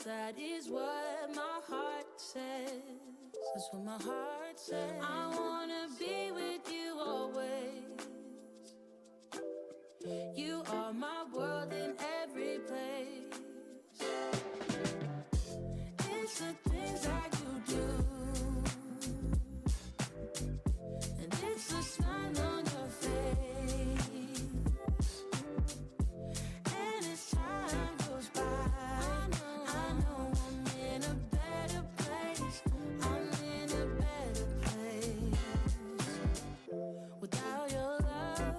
'cause that is what my heart says. That's what my heart says. I wanna be with you always. You are my world in every place. It's the things that you do, and it's the smile on your face. And as time goes by, I know I'm in a better place. I'm in a better place. Without your love,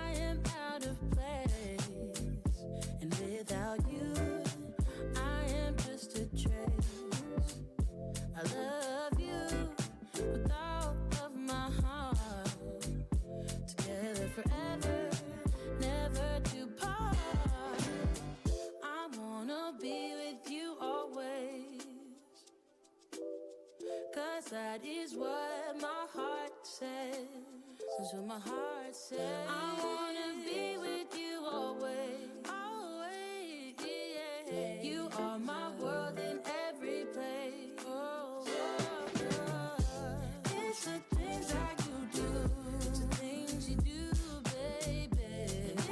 I am out of place. And without you, I am just a trace. I love you with all of my heart. Together forever, never to part. I wanna be with you always, 'cause that is what my heart says. That's what my heart says. I wanna be with you always. Always, yeah. You are my world in every place. Oh, oh, oh. It's the things that you do. It's the things you do, baby.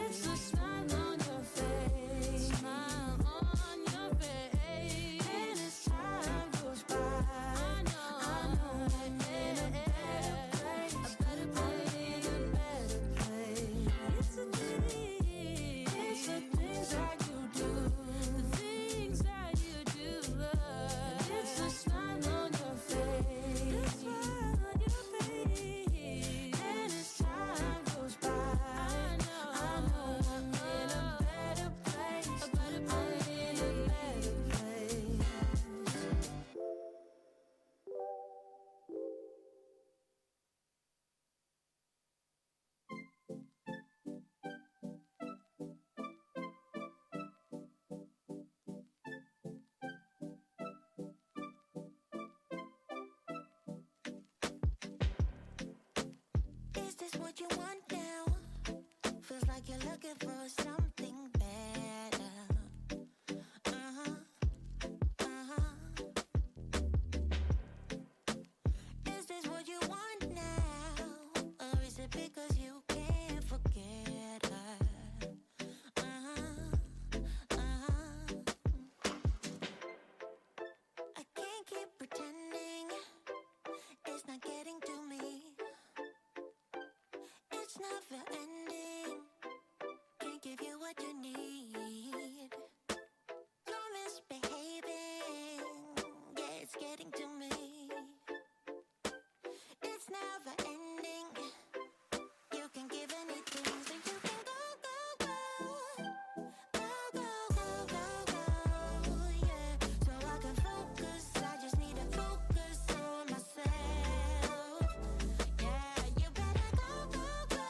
It's the smile on your face. Smile on your face. And as time goes by, I know I'm in a better place. A better place. I'm in a better place. It's the things that you do. The things that you do. And it's the smile on your face. The smile on your face. And as time goes by, I know I'm in a better place. A better place. I'm in a better place. Is this what you want now? Feels like you're looking for something better. Uh-huh, uh-huh. Is this what you want now? Or is it because you can't forget her? Uh-huh, uh-huh. I can't keep pretending it's not getting to me. It's never ending. Can't give you what you need. You're misbehaving. Yeah, it's getting to me. It's never ending. You can give anything, so you can go, go, go. Go, go, go, go, go. Yeah, so I can focus. I just need to focus on myself. Yeah, you better go, go, go.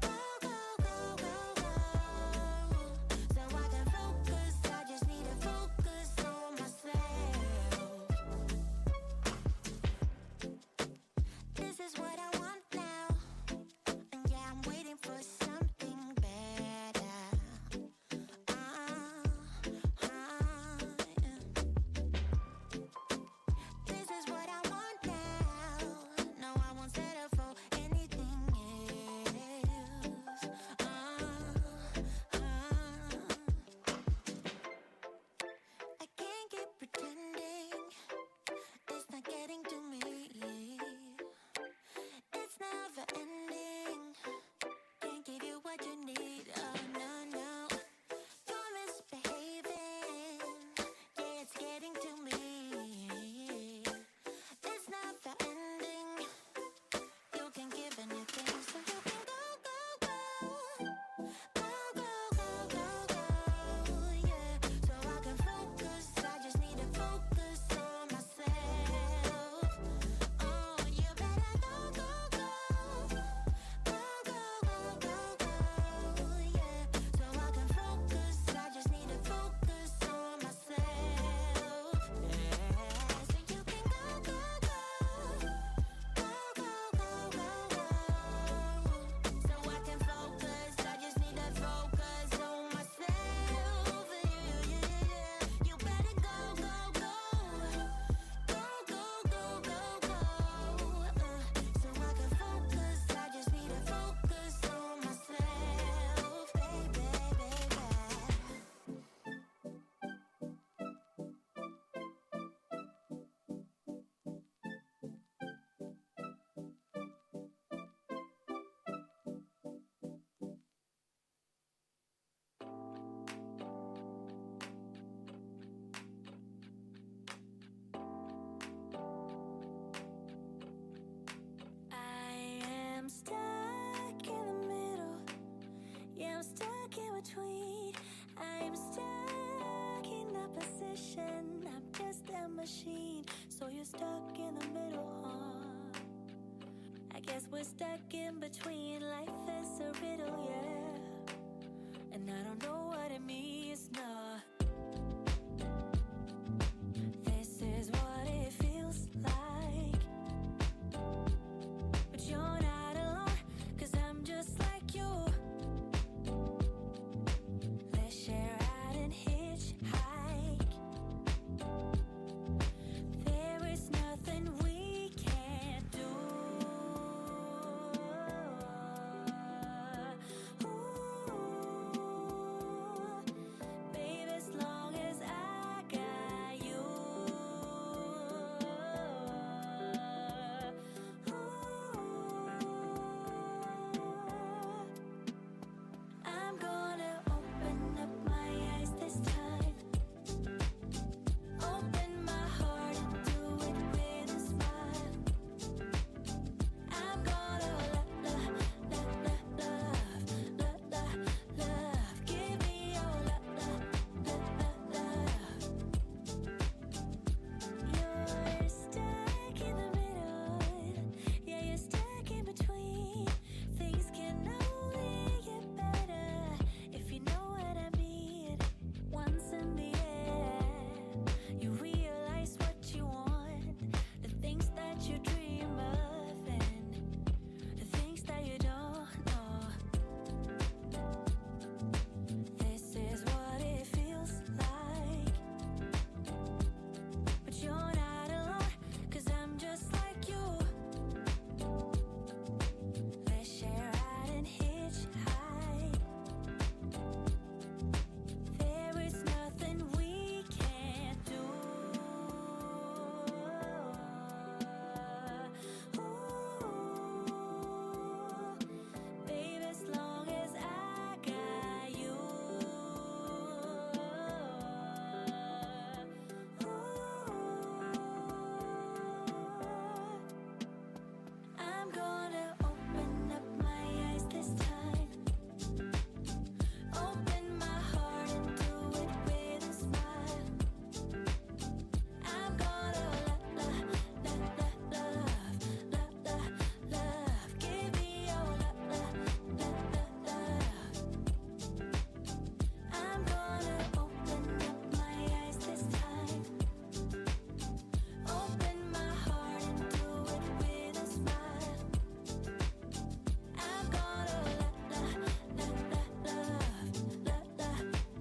Go, go, go, go, go. stuck in between. I'm stuck in a position. I'm just a machine. So you're stuck in the middle, huh? I guess we're stuck in between. Life is a riddle, yeah. And I don't know what it means, nah. This is what it feels like. But you're not alone, 'cause I'm just like you. Let's share out and hitchhike. There is nothing we can't do. Ooh, babe, as long as I got you. I'm gonna open up my eyes this time. Open my heart and do it with a smile. I'm gonna love, give me your love. You're stuck in the middle, yeah, you're stuck in between. Things can only get better if you know what I mean. Once in the air, you realize what you want, the things that you dream of, and the things that you don't know. This is what it feels like. But you're not alone, 'cause I'm just like you. Let's share out and hitchhike. There is nothing we can't do. Ooh, babe, as long as I got you. I'm gonna open up my eyes this time. Open my heart and do it with a smile. I'm gonna love, give me your love. I'm gonna open up my eyes this time. Open my heart and do it with a smile. I'm gonna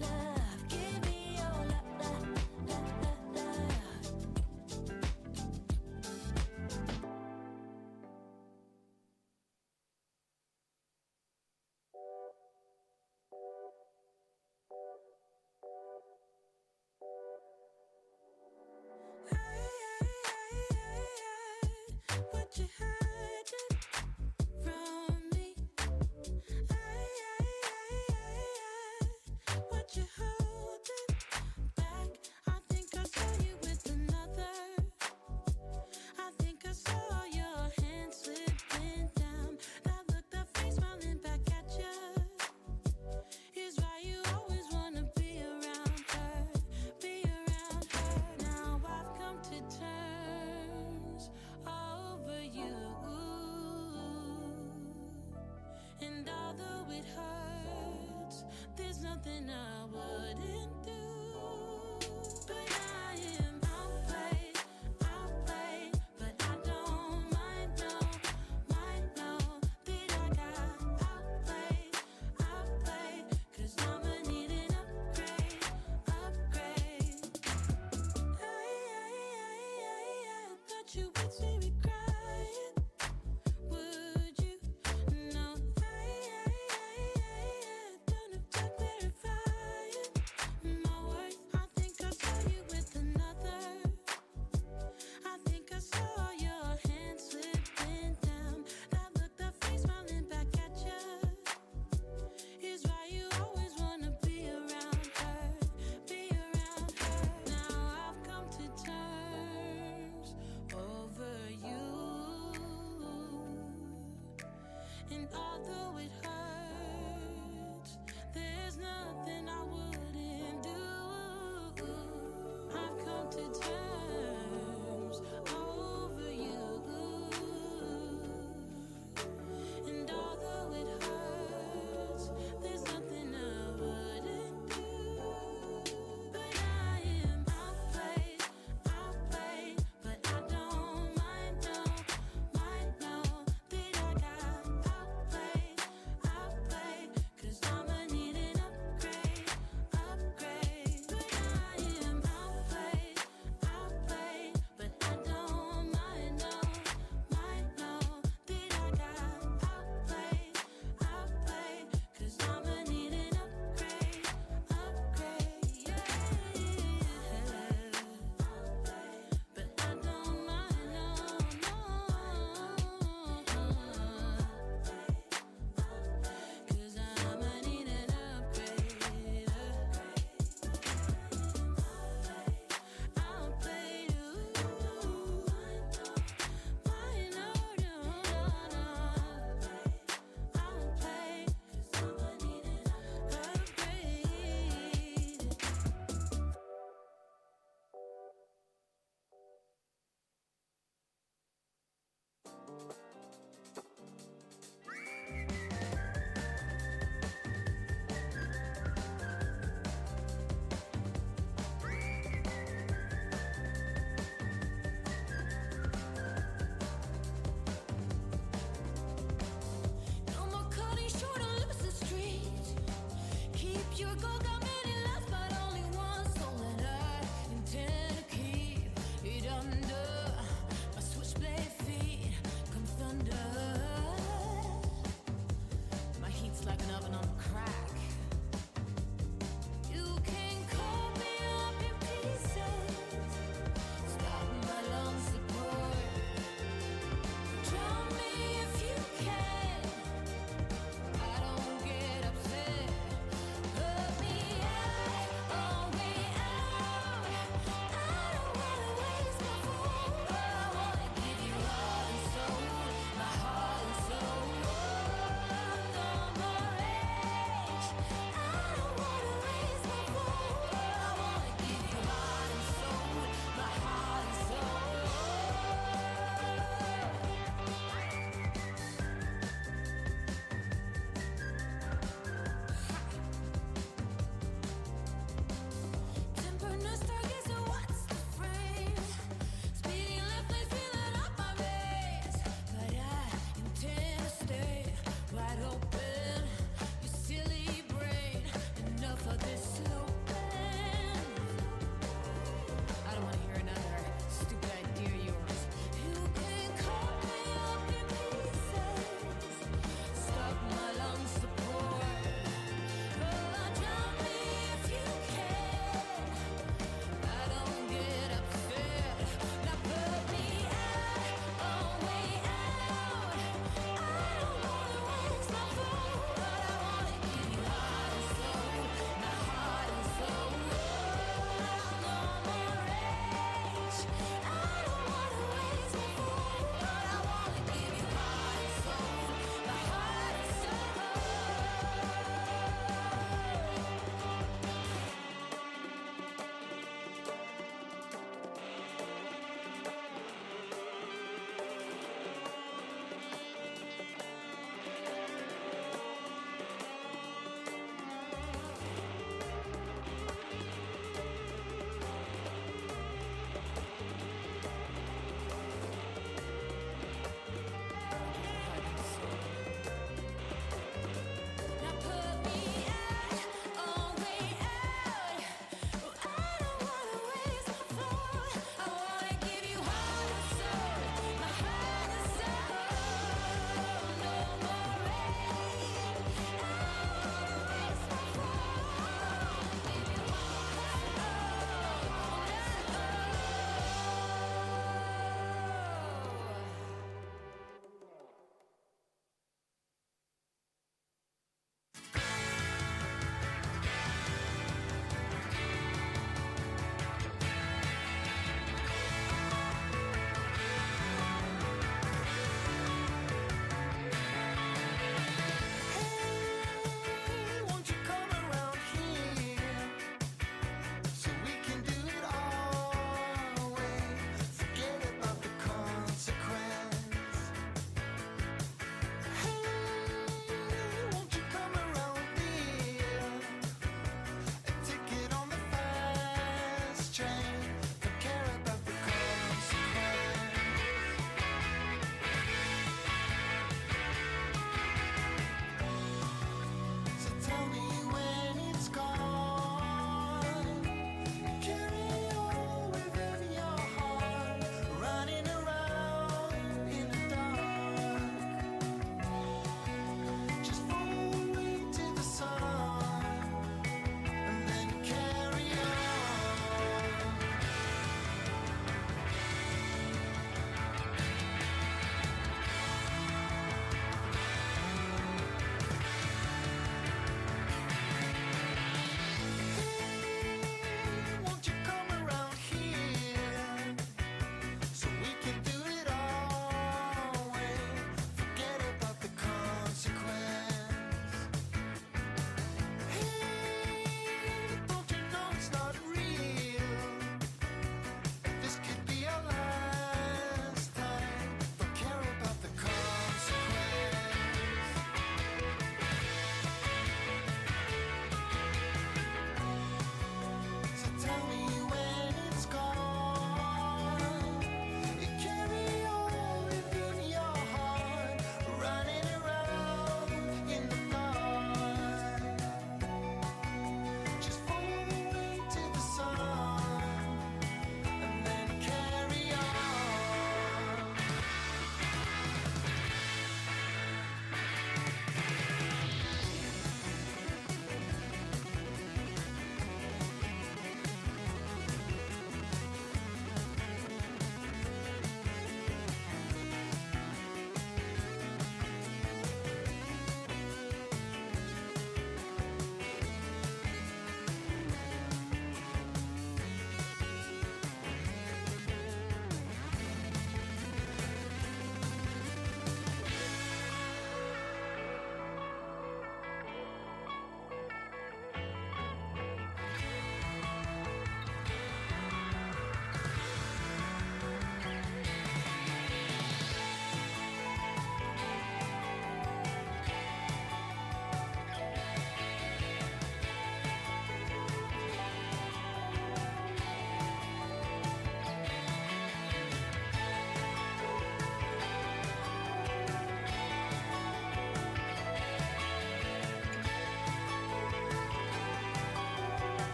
love, give me your love. What you hiding from me? What you holding back? I think I saw you with another. I think I saw your hand slipping down. That look, that face smiling back at you. Is why you always wanna be around her, be around her. Now I've come to terms over you. And although it hurts, there's nothing I wouldn't do. But I am outplayed, but I don't mind, no, that I got outplayed, 'cause I'ma need an upgrade. Thought you would see me crying. Would you? No, don't have to clarify it.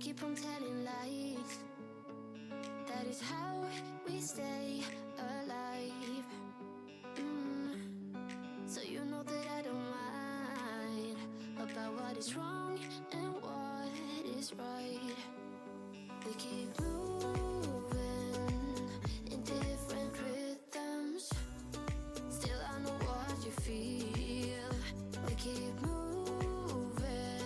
keep on telling lies. That is how we stay alive. So you know that I don't mind about what is wrong and what is right. We keep moving in different rhythms. Still I know what you feel. We keep moving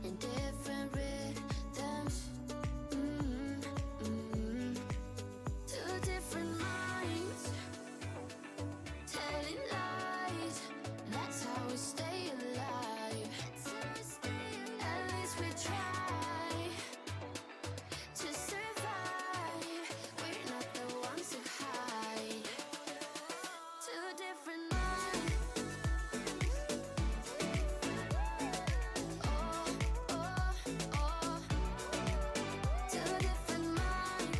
in different rhythms. Two different minds telling lies. That's how we stay alive. At least we try to survive. We're not the ones who hide. Two different minds. Oh, oh, oh. Two different minds.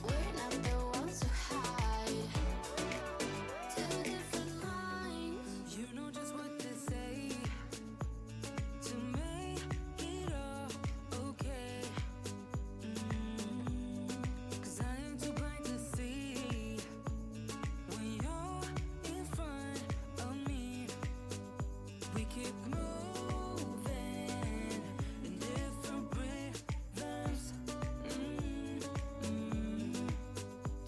We're not the ones who hide. Two different minds. You know just what to say to make it all okay. 'Cause I am too blind to see when you're in front of me. We keep moving in different rhythms.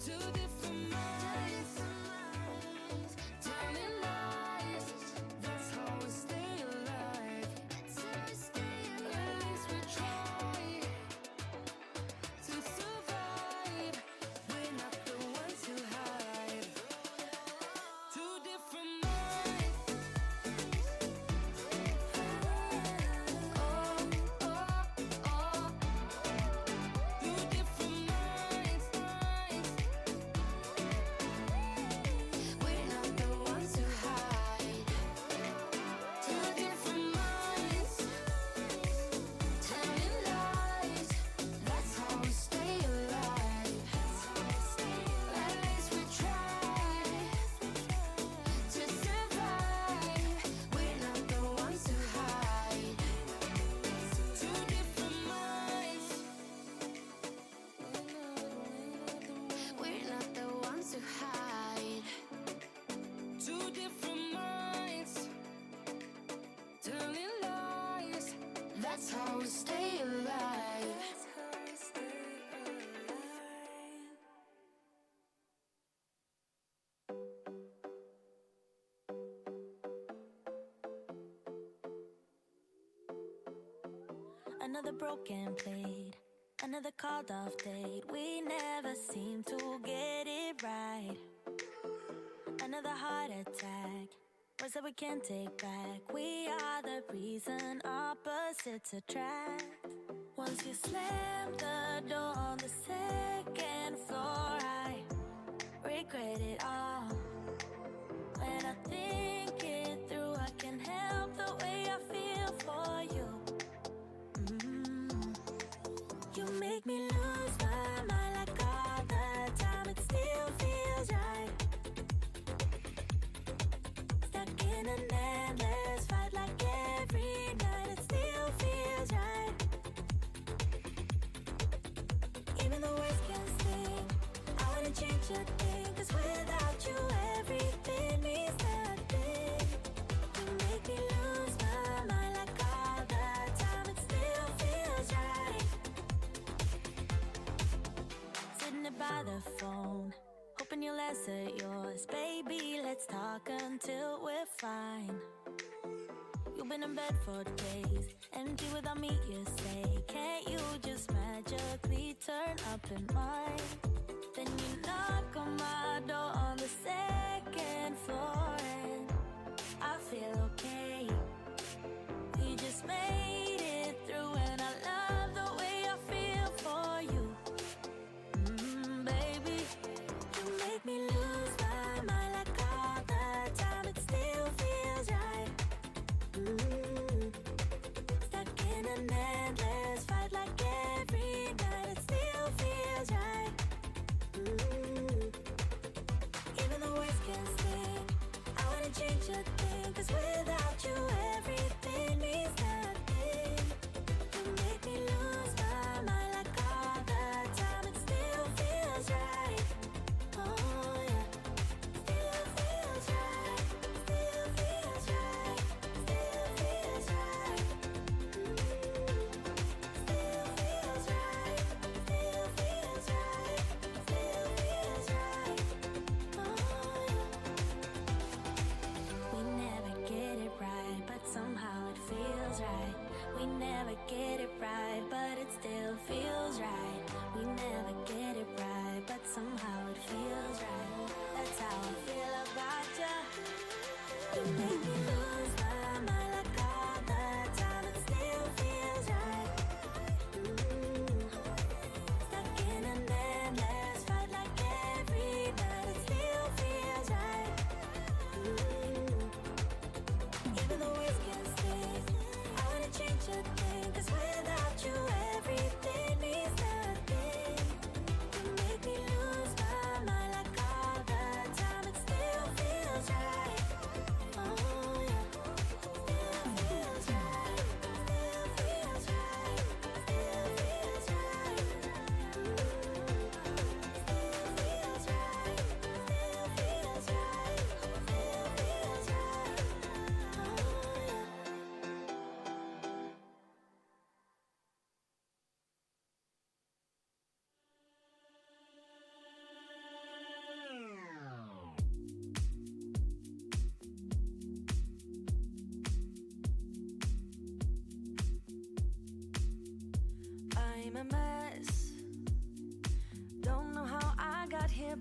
Two different minds telling lies. That's how we stay alive. At least we try to survive. We're not the ones who hide. Two different minds. Oh, oh, oh. Two different minds. We're not the ones who hide. Two different minds telling lies. That's how we stay alive. At least we try to survive. We're not the ones who hide. Two different minds. We're not the ones who hide. Two different minds telling lies. That's how we stay alive. That's how we stay alive. Another broken plate, another called off date. We never seem to get it right. Another heart attack, words that we can't take back. We are the reason opposites attract. Once you slam the door on the second floor, I regret it all. When I think it through, I can help the way I feel for you. You make me lose my mind like all the time. It still feels right. Stuck in an endless fight like every night. It still feels right. Even the worst can sting. I wanna change a thing, 'cause without you everything means nothing. You make me lose my mind like all the time. It still feels right. Sitting there by the phone, hoping you'll answer yours. Baby, let's talk until we're fine. You've been in bed for days, empty without me, you say. Can't you just magically turn up in mine? Then you knock on my door on the second floor, and I feel okay. We just made it through, and I love the way I feel for you. Baby, you make me lose my mind like all the time. It still feels right. Stuck in an endless fight like every night. It still feels right.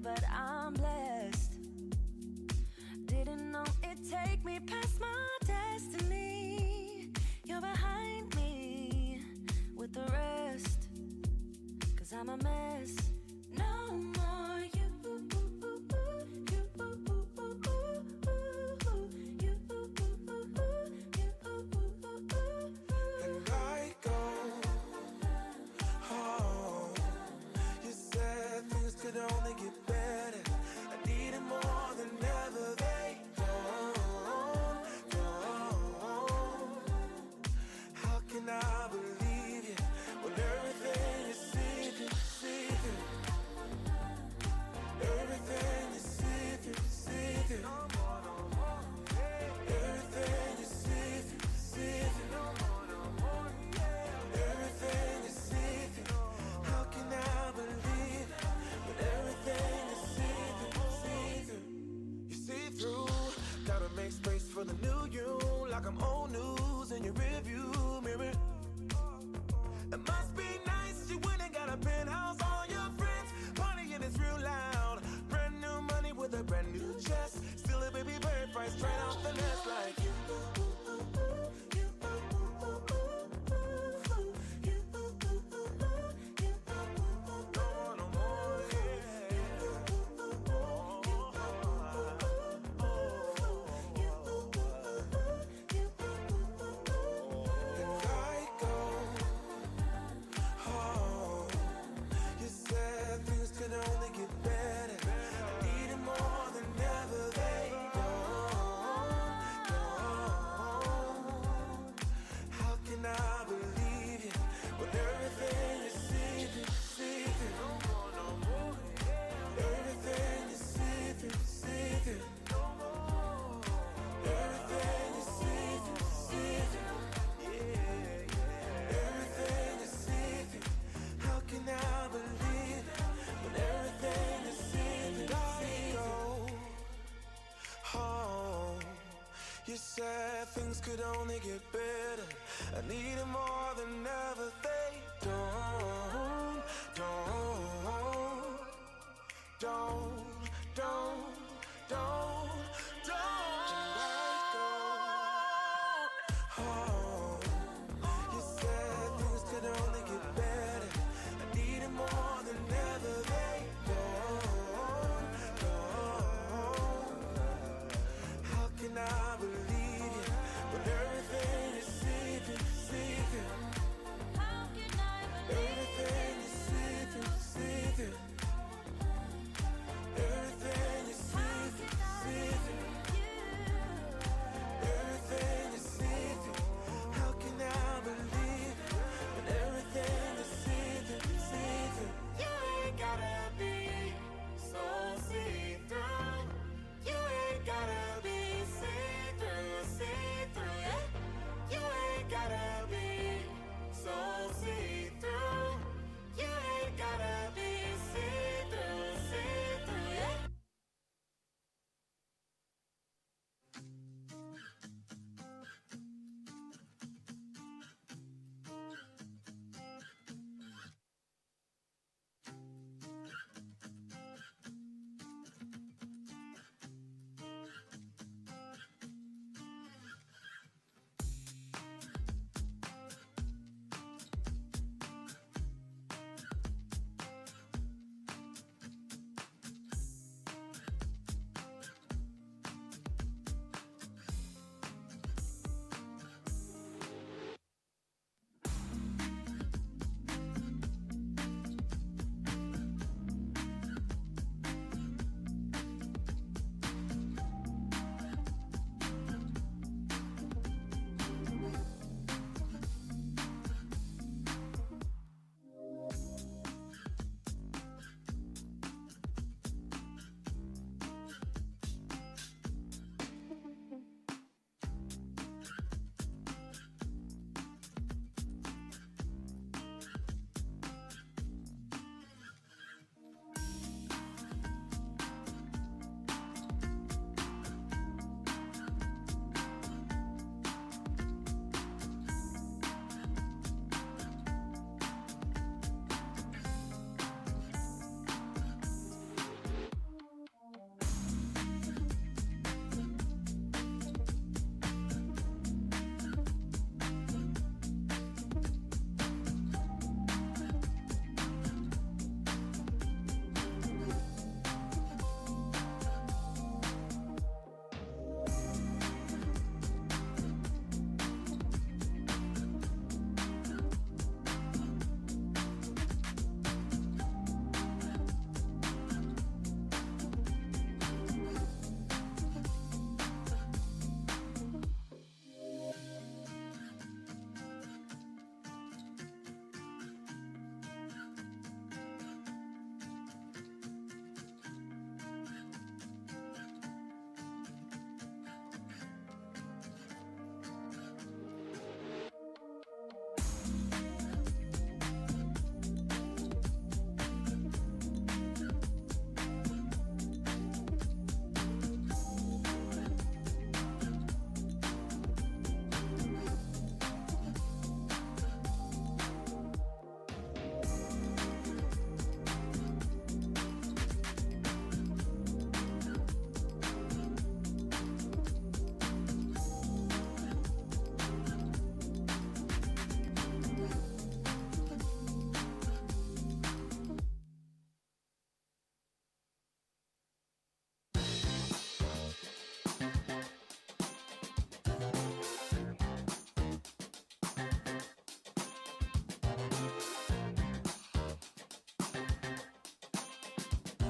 but I'm blessed. Didn't know it'd take me past my destiny. You're behind me with the rest, 'cause I'm a mess. No more you. And I go home. You said things could only get better. I needed more than ever. They don't. How can I believe you when everything is see-through, see-through? Everything is see-through, see-through. Everything is see-through, see-through. Everything is see-through. How can I believe it when everything is see-through, see-through? You see through, gotta make space for the new you, like I'm old news in your rearview mirror. It must be nice you went and got a penthouse, all your friends partying, it's real loud. Brand new money with a brand new chest, still a baby bird price straight off the nest like you. No more, And I go home. You said things could only get better. I needed more than ever. They don't. How can I believe you when everything is see-through, see-through? Everything is see-through, see-through. Everything is see-through, see-through. Everything is see-through. How can I believe it when everything is see-through, see-through? Home. You said things could only get better. I needed more than ever. They don't. And I go home. You said things could only get better. I needed more than ever. They don't. How can I believe you when everything is see-through, see-through?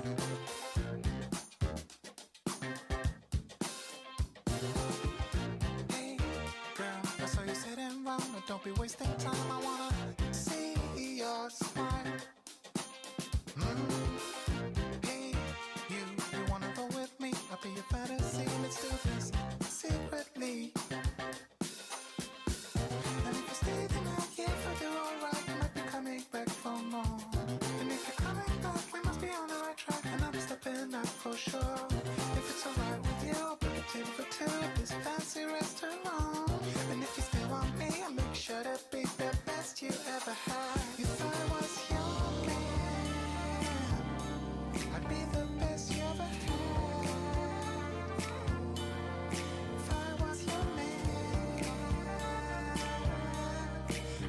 Hey, girl, I saw you sitting round, but don't be wasting time. I wanna see your smile. Hey, you wanna go with me? I'll be your fantasy. Let's do this secretly. And if you stay the night, yeah, if I do alright, you might be coming back for more. And if you're coming back, we must be on the right track, and I'll be stepping up for sure. If it's alright with you, I'll book a table for two at this fancy restaurant. And if you still want me, I'll make sure to be the best you ever had. If I was your man, I'd be the best you ever had. If I was your man,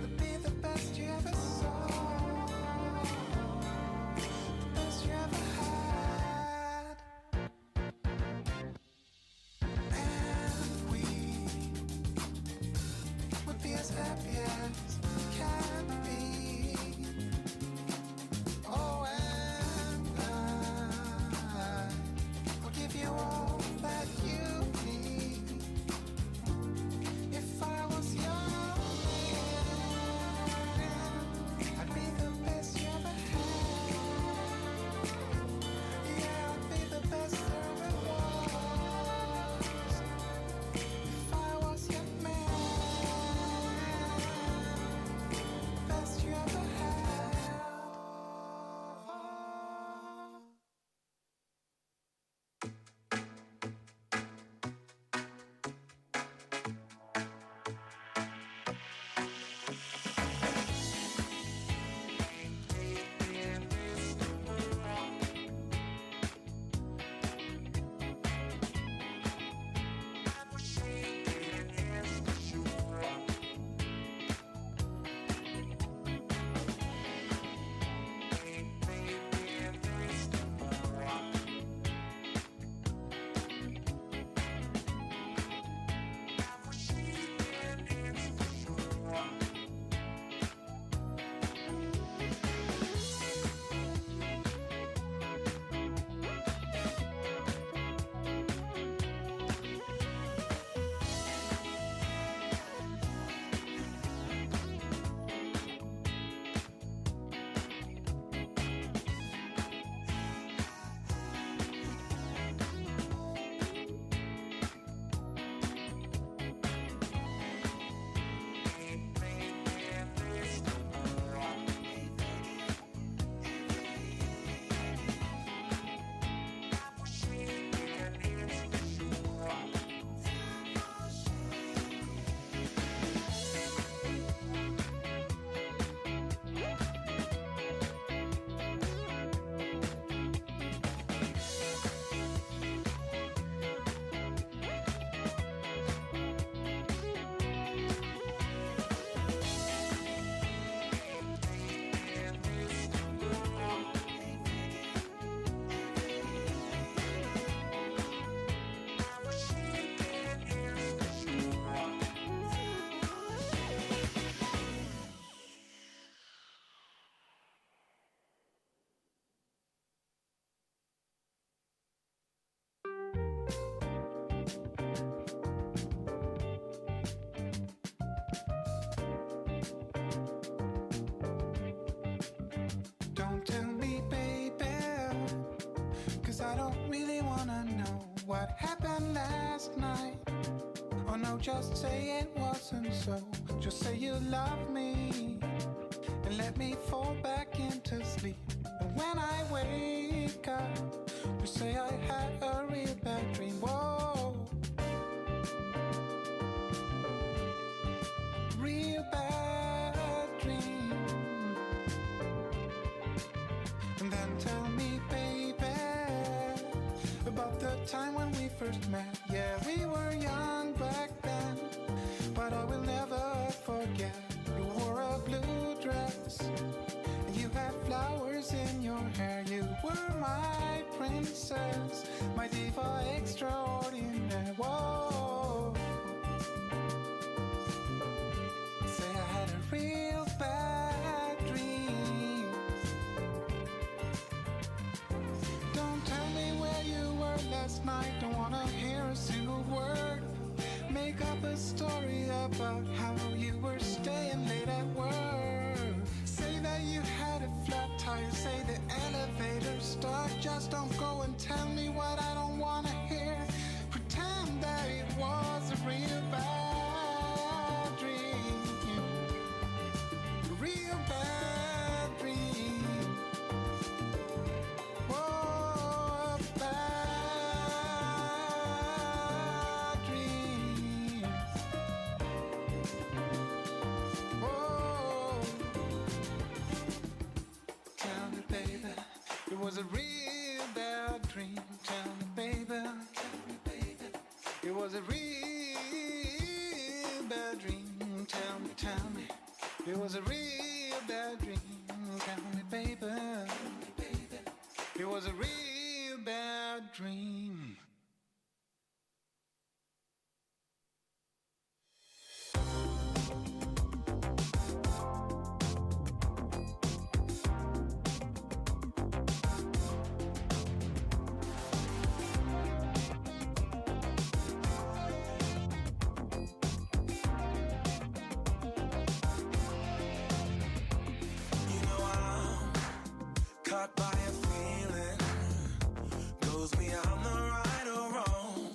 I'd be the best you ever saw, the best you ever had. And we would be as happy as can be. Oh, and I will give you all that you need. If I was your man, I'd be the best you ever had. Yeah, I'd be the best there ever was. If I was your man, best you ever had. Don't tell me, baby, 'cause I don't really wanna know what happened last night. Oh no, just say it wasn't so. Just say you love me and let me fall back into sleep. And when I wake up, just say I had a real bad dream. Whoa, real bad dream. And then tell me, baby, about the time when we first met. Yeah, we were young back then, but I will never forget. You wore a blue dress, and you had flowers in your hair. You were my princess, my diva extraordinaire. Whoa, say I had a real bad dream. last night, don't wanna hear a single word. Make up a story about how you were staying late at work. Say that you had a flat tire, say the elevator's stuck. Just don't go and tell me what I don't wanna hear. Pretend that it was a real bad dream. A real bad dream. Oh, a bad dream. Oh, tell me, baby, it was a real bad dream. Tell me, baby, it was a real bad dream. Tell me, it was a real bad dream. Tell me, baby, it was a real bad dream. You know I'm caught by a feeling, goes beyond the right or wrong,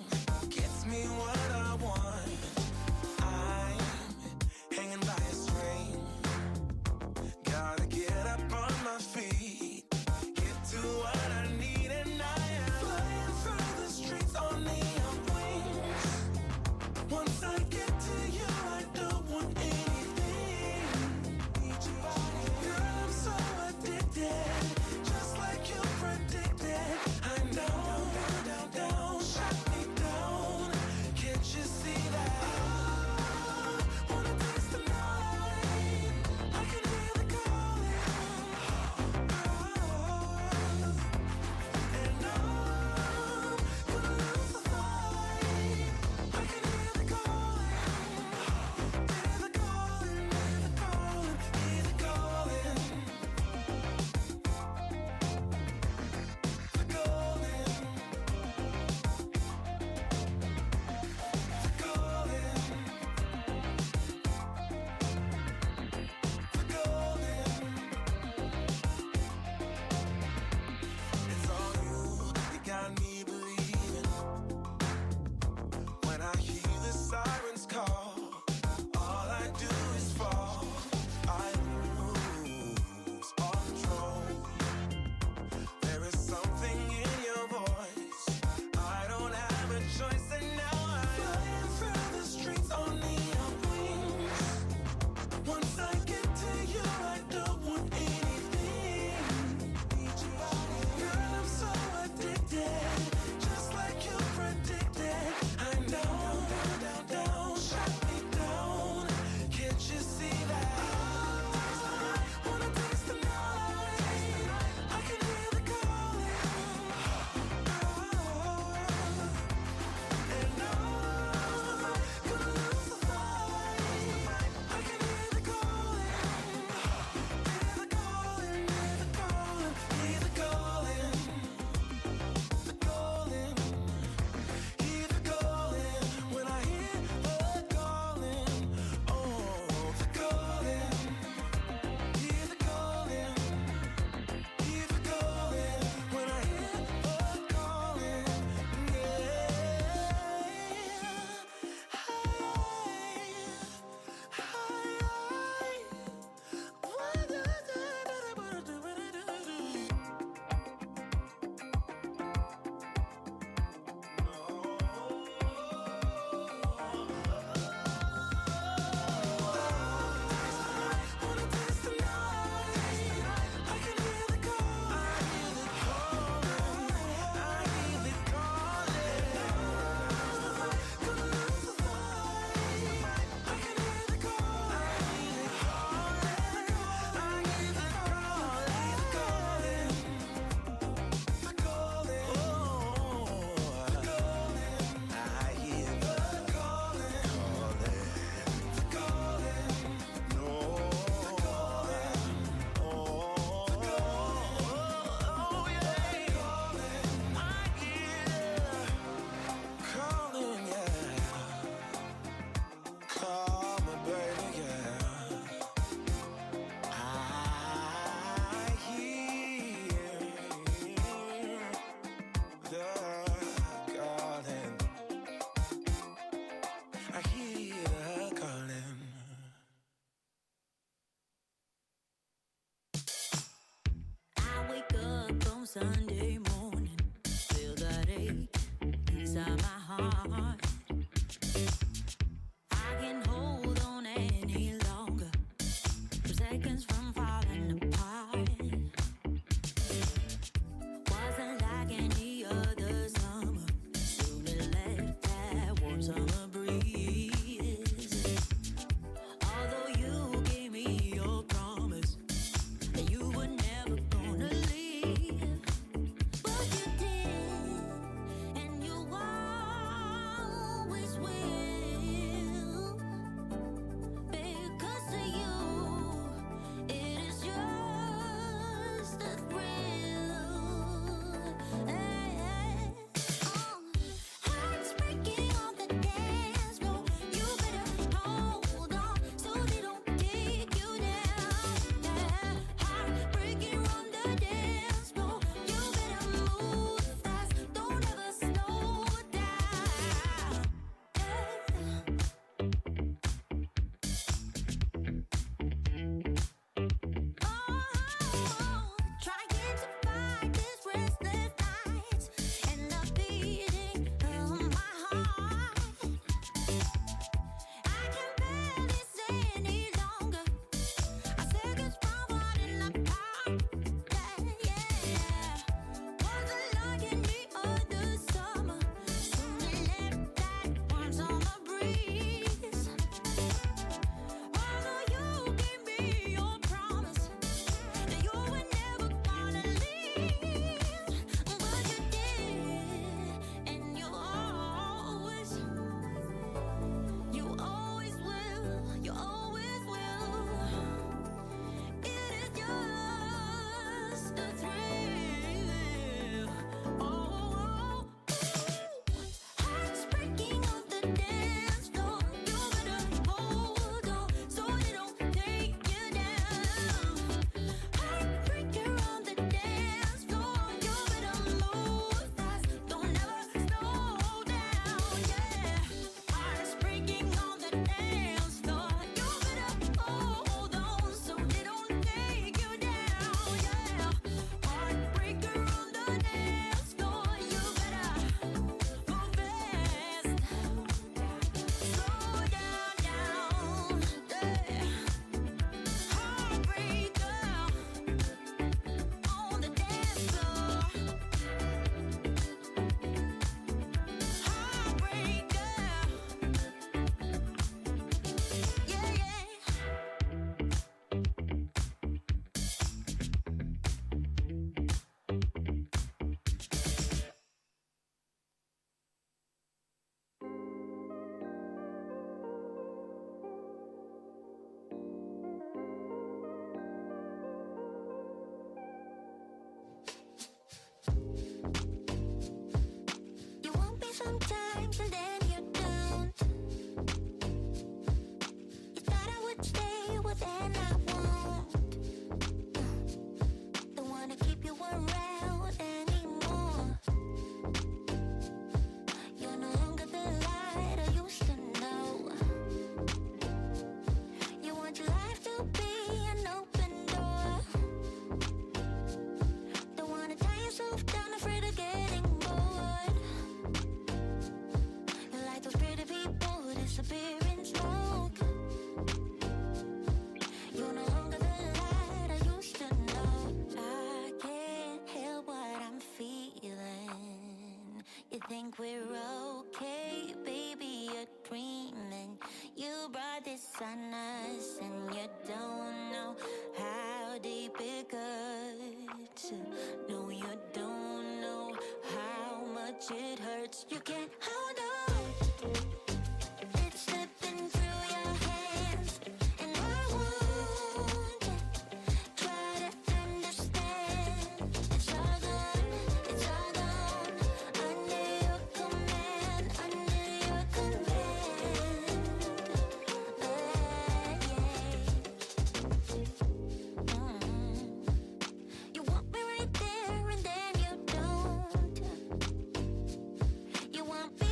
gets me what I want. I'm hanging by a string, gotta get up on my feet, get to what I need, and I am flying through the streets on neon wings. Once I get to you, I don't want anything. Girl, I'm so addicted, just like Sunday morning. Feel that ache inside my heart. I can't hold on any longer. For seconds from falling apart. Wasn't like any other summer. Soon it left that warm summer breeze. Although you gave me your promise that you were never gonna leave, but you did, and you always will. Because to you, it is just a thrill. Hearts breaking on the dance floor. You better hold on so they don't take you down. Heart breaking on the dance floor. You better move fast. Don't ever slow down. Trying to fight these restless nights and the beating of my heart. I can barely stay any longer. Our seconds from falling apart. Wasn't like any other summer. Soon it left that warm summer breeze. Although you gave me your promise that you were never gonna leave, but you did, and you always will, you always will. It is just a thrill. Hearts breaking on the dance floor. You better hold on so they don't take you down. Heartbreaker on the dance floor. You better move fast. Don't ever slow down. Hearts breaking on the dance floor. You better hold on so they don't take you down. Heartbreaker on the dance floor. You better move fast. Slow down, Heartbreaker on the dance floor. You want me sometimes and then you don't. You thought I would stay, well then I won't. Don't wanna keep you around anymore. You're no longer the light I used to know. You want your life to be an open door. Don't wanna tie yourself down, afraid of getting bored. Like those pretty people disappear in smoke. You're no longer the light I used to know. I can't help what I'm feeling. You think we're okay, baby, you're dreaming. You brought this on us and you don't know how deep it cuts. No, you don't know how much it hurts. You can't hold on. It's slipping through your hands, and I won't try to understand. It's all gone, under your command, under your command. You want me right there, and then you don't. You want me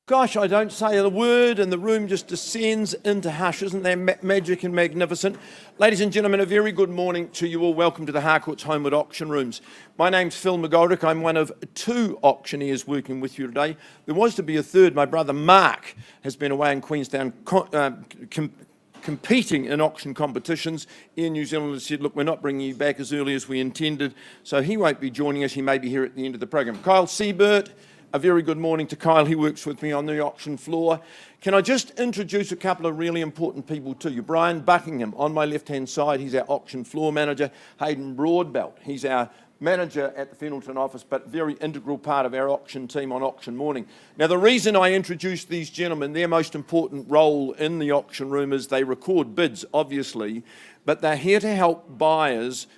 Gosh, I don't say a word and the room just descends into hush. Isn't that magic and magnificent? Ladies and gentlemen, a very good morning to you all. Welcome to the Harcourts Holmwood auction rooms. My name's Phil McGoldrick. I'm one of two auctioneers working with you today. There was to be a third. My brother Mark has been away in Queenstown competing in auction competitions. Air New Zealand has said, look, we're not bringing you back as early as we intended, so he won't be joining us. He may be here at the end of the program. Kyle Siebert. A very good morning to Kyle. He works with me on the auction floor. Can I just introduce a couple of really important people to you? Brian Buckingham, on my left-hand side, he's our auction floor manager. Hayden Broadbelt, he's our manager at the Fennelton office, but very integral part of our auction team on auction morning. Now, the reason I introduce these gentlemen, their most important role in the auction room is they record bids, obviously, but they're here to help buyers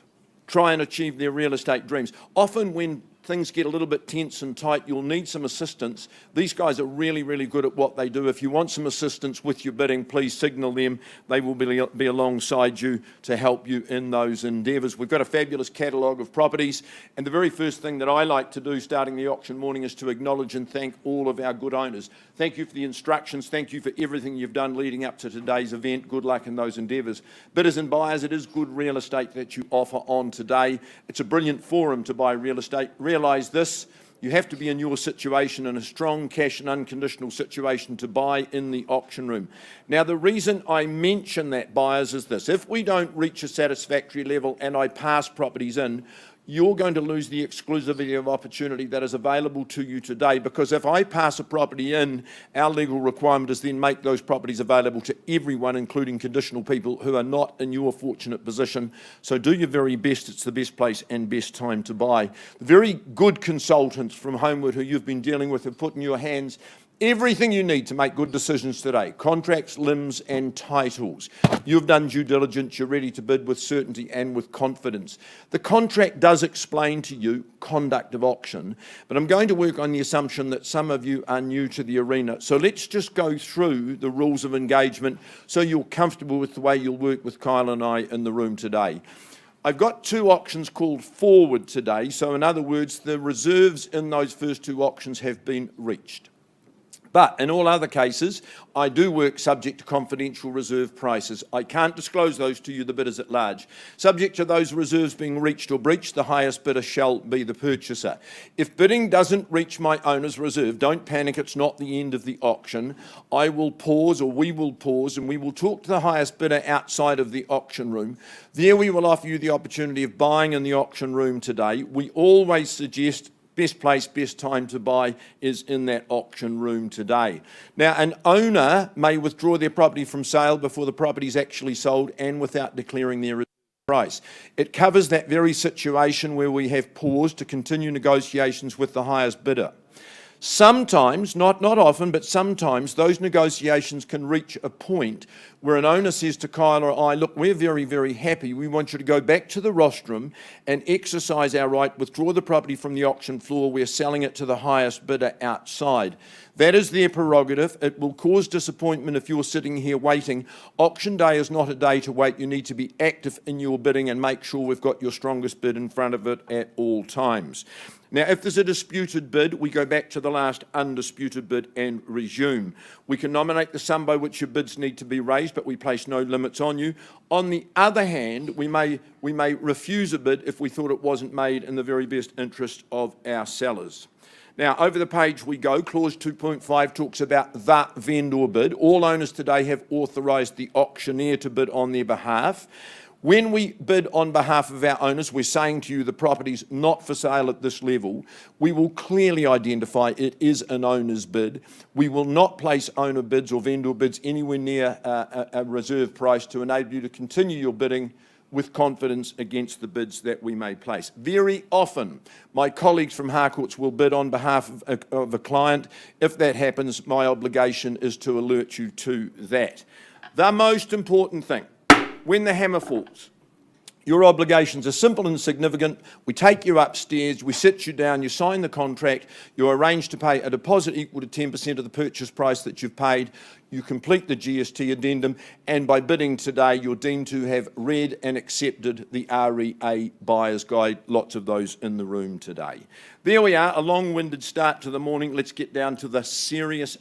try and achieve their real estate dreams. Often when things get a little bit tense and tight, you'll need some assistance. These guys are really, really good at what they do. If you want some assistance with your bidding, please signal them. They will be alongside you to help you in those endeavours. We've got a fabulous catalogue of properties, and the very first thing that I like to do starting the auction morning is to acknowledge and thank all of our good owners. Thank you for the instructions. Thank you for everything you've done leading up to today's event. Good luck in those endeavours. Bidders and buyers, it is good real estate that you offer on today. It's a brilliant forum to buy real estate. Realise this, you have to be in your situation, in a strong cash and unconditional situation to buy in the auction room. Now, the reason I mention that, buyers, is this. If we don't reach a satisfactory level and I pass properties in, you're going to lose the exclusivity of opportunity that is available to you today, because if I pass a property in, our legal requirement is then make those properties available to everyone, including conditional people who are not in your fortunate position. So do your very best. It's the best place and best time to buy. The very good consultants from Holmwood who you've been dealing with have put in your hands everything you need to make good decisions today. Contracts, limbs and titles. You've done due diligence, you're ready to bid with certainty and with confidence. The contract does explain to you conduct of auction, but I'm going to work on the assumption that some of you are new to the arena. So let's just go through the rules of engagement so you're comfortable with the way you'll work with Kyle and I in the room today. I've got two auctions called forward today, so in other words, the reserves in those first two auctions have been reached. But in all other cases, I do work subject to confidential reserve prices. I can't disclose those to you, the bidders at large. Subject to those reserves being reached or breached, the highest bidder shall be the purchaser. If bidding doesn't reach my owner's reserve, don't panic, it's not the end of the auction. I will pause, or we will pause, and we will talk to the highest bidder outside of the auction room. There we will offer you the opportunity of buying in the auction room today. We always suggest best place, best time to buy is in that auction room today. Now, an owner may withdraw their property from sale before the property is actually sold and without declaring their price. It covers that very situation where we have paused to continue negotiations with the highest bidder. Sometimes, not often, but sometimes those negotiations can reach a point where an owner says to Kyle or I, look, we're very, very happy. We want you to go back to the rostrum and exercise our right, withdraw the property from the auction floor. We're selling it to the highest bidder outside. That is their prerogative. It will cause disappointment if you're sitting here waiting. Auction day is not a day to wait. You need to be active in your bidding and make sure we've got your strongest bid in front of it at all times. Now, if there's a disputed bid, we go back to the last undisputed bid and resume. We can nominate the sum by which your bids need to be raised, but we place no limits on you. On the other hand, we may refuse a bid if we thought it wasn't made in the very best interest of our sellers. Now, over the page we go. Clause 2.5 talks about the vendor bid. All owners today have authorised the auctioneer to bid on their behalf. When we bid on behalf of our owners, we're saying to you the property's not for sale at this level. We will clearly identify it is an owner's bid. We will not place owner bids or vendor bids anywhere near a reserve price to enable you to continue your bidding with confidence against the bids that we may place. Very often, my colleagues from Harcourts will bid on behalf of a client. If that happens, my obligation is to alert you to that. The most important thing, when the hammer falls, your obligations are simple and significant. We take you upstairs, we sit you down, you sign the contract, you arrange to pay a deposit equal to 10% of the purchase price that you've paid. you complete the GST addendum, and by bidding today, you're deemed to have read and accepted the REA Buyer's Guide. Lots of those in the room today. There we are, a long-winded start to the morning. Let's get down to the serious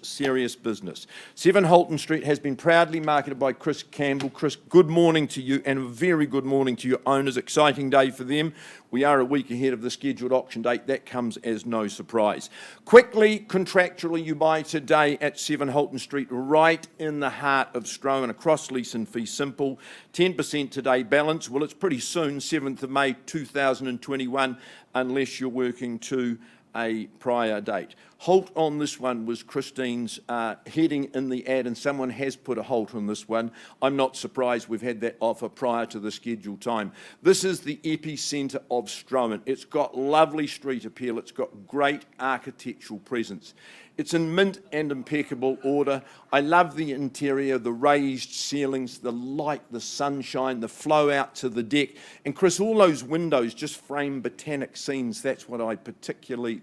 business. 7 Holton Street has been proudly marketed by Chris Campbell. Chris, good morning to you, and a very good morning to your owners. Exciting day for them. We are a week ahead of the scheduled auction date. That comes as no surprise. Quickly, contractually, you buy today at 7 Holton Street, right in the heart of Strohan, across lease and fee simple. 10% today balance. Well, it's pretty soon, 7th of May 2021, unless you're working to a prior date. Halt on this one was Christine's heading in the ad, and someone has put a halt on this one. I'm not surprised we've had that offer prior to the scheduled time. This is the epicentre of Strohan. It's got lovely street appeal. It's got great architectural presence. It's in mint and impeccable order. I love the interior, the raised ceilings, the light, the sunshine, the flow out to the deck. And Chris, all those windows just frame botanic scenes. That's what I particularly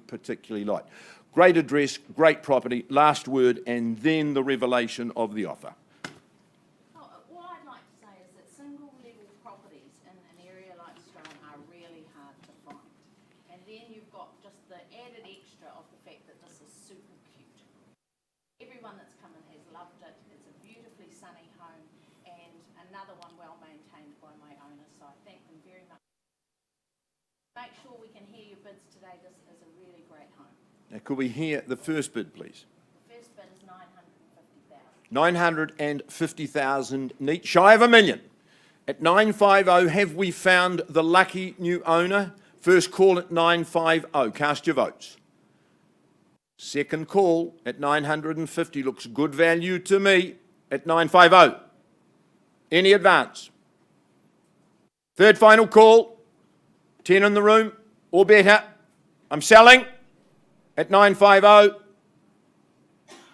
like. Great address, great property, last word, and then the revelation of the offer. What I'd like to say is that single-level properties in an area like Strohan are really hard to find. And then you've got just the added extra of the fact that this is super cute. Everyone that's come in has loved it. It's a beautifully sunny home and another one well maintained by my owners, so I thank them very much. Make sure we can hear your bids today. This is a really great home. Now, could we hear the first bid, please? The first bid is $950,000. $950,000 neat, shy of $1 million. At 950, have we found the lucky new owner? First call at 950. Cast your votes. Second call at 950. Looks good value to me at 950. Any advance? Third final call. 10 in the room or better. I'm selling at 950.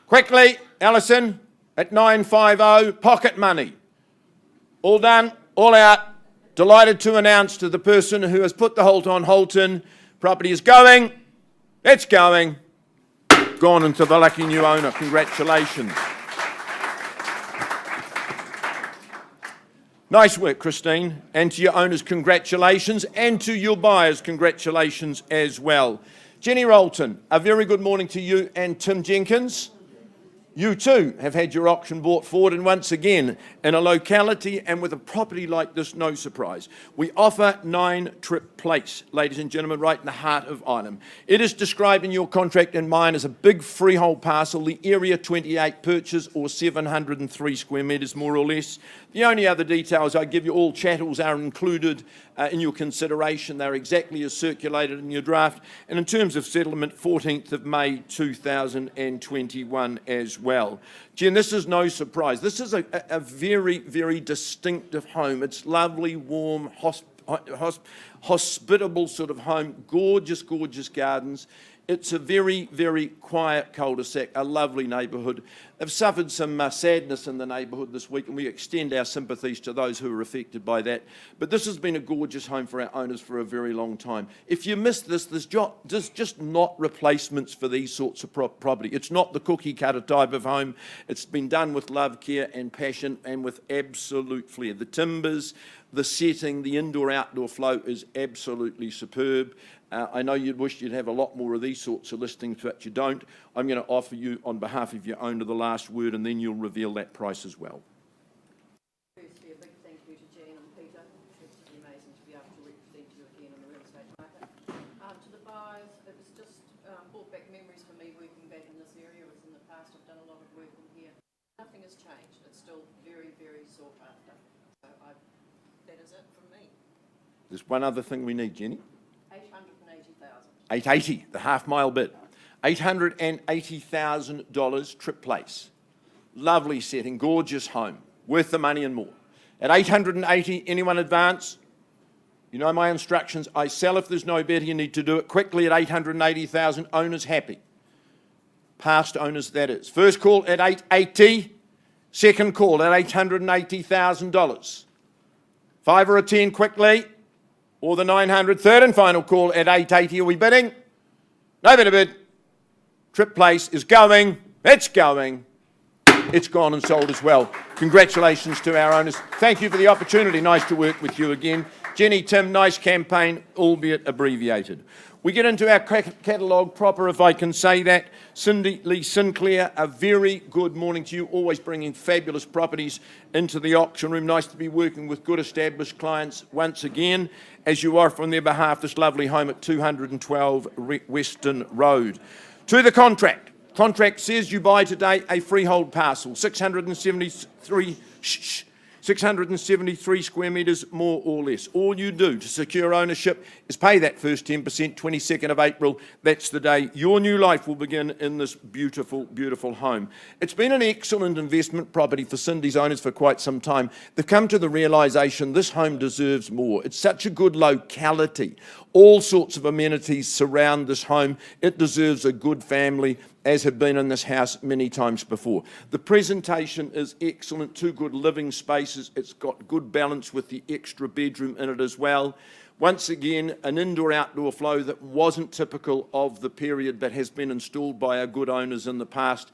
Quickly, Alison, at 950. Pocket money. All done, all out. Delighted to announce to the person who has put the halt on Holton, property is going. It's going. Gone into the lucky new owner. Congratulations. Nice work, Christine. And to your owners, congratulations. And to your buyers, congratulations as well. Jenny Rolton, a very good morning to you and Tim Jenkins. You too have had your auction brought forward, and once again, in a locality and with a property like this, no surprise. We offer 9 Trip Place, ladies and gentlemen, right in the heart of Ireland. It is described in your contract and mine as a big freehold parcel, the area 28 purchase, or 703 square metres more or less. The only other details I give you, all chattels are included in your consideration. They're exactly as circulated in your draft. And in terms of settlement, 14th of May 2021 as well. Jen, this is no surprise. This is a very, very distinctive home. It's lovely, warm, hospitable sort of home. Gorgeous, gorgeous gardens. It's a very, very quiet cul-de-sac, a lovely neighbourhood. They've suffered some sadness in the neighbourhood this week, and we extend our sympathies to those who are affected by that. But this has been a gorgeous home for our owners for a very long time. If you missed this, there's just not replacements for these sorts of property. It's not the cookie-cutter type of home. It's been done with love, care and passion, and with absolute flair. The timbers, the setting, the indoor-outdoor flow is absolutely superb. I know you'd wish you'd have a lot more of these sorts of listings, but you don't. I'm going to offer you, on behalf of your owner, the last word, and then you'll reveal that price as well. Firstly, a big thank you to Jan and Peter. It's amazing to be able to represent you again in the real estate market. To the buyers, it was just brought back memories for me working back in this area. It was in the past, I've done a lot of work in here. Nothing has changed. It's still very, very sought after. So that is it from me. There's one other thing we need, Jenny. 880,000. 880, the half-mile bid. $880,000 Trip Place. Lovely setting, gorgeous home, worth the money and more. At 880, anyone advance? You know my instructions. I sell if there's no better. You need to do it quickly at 880,000. Owners happy. Past owners, that is. First call at 880. Second call at $880,000. 5 or a 10 quickly. Or the 900. Third and final call at 880. Are we bidding? No better bid. Trip Place is going. It's going. it's gone and sold as well. Congratulations to our owners. Thank you for the opportunity. Nice to work with you again. Jenny, Tim, nice campaign, albeit abbreviated. We get into our catalogue proper, if I can say that. Cindy Lee Sinclair, a very good morning to you, always bringing fabulous properties into the auction room. Nice to be working with good established clients once again, as you are from their behalf, this lovely home at 212 Western Road. To the contract. Contract says you buy today a freehold parcel, 673 square metres, more or less. All you do to secure ownership is pay that first 10%, 22nd of April. That's the day your new life will begin in this beautiful, beautiful home. It's been an excellent investment property for Cindy's owners for quite some time. They've come to the realisation this home deserves more. It's such a good locality. All sorts of amenities surround this home. It deserves a good family, as have been in this house many times before. The presentation is excellent, 2 good living spaces. It's got good balance with the extra bedroom in it as well. Once again, an indoor-outdoor flow that wasn't typical of the period but has been installed by our good owners in the past.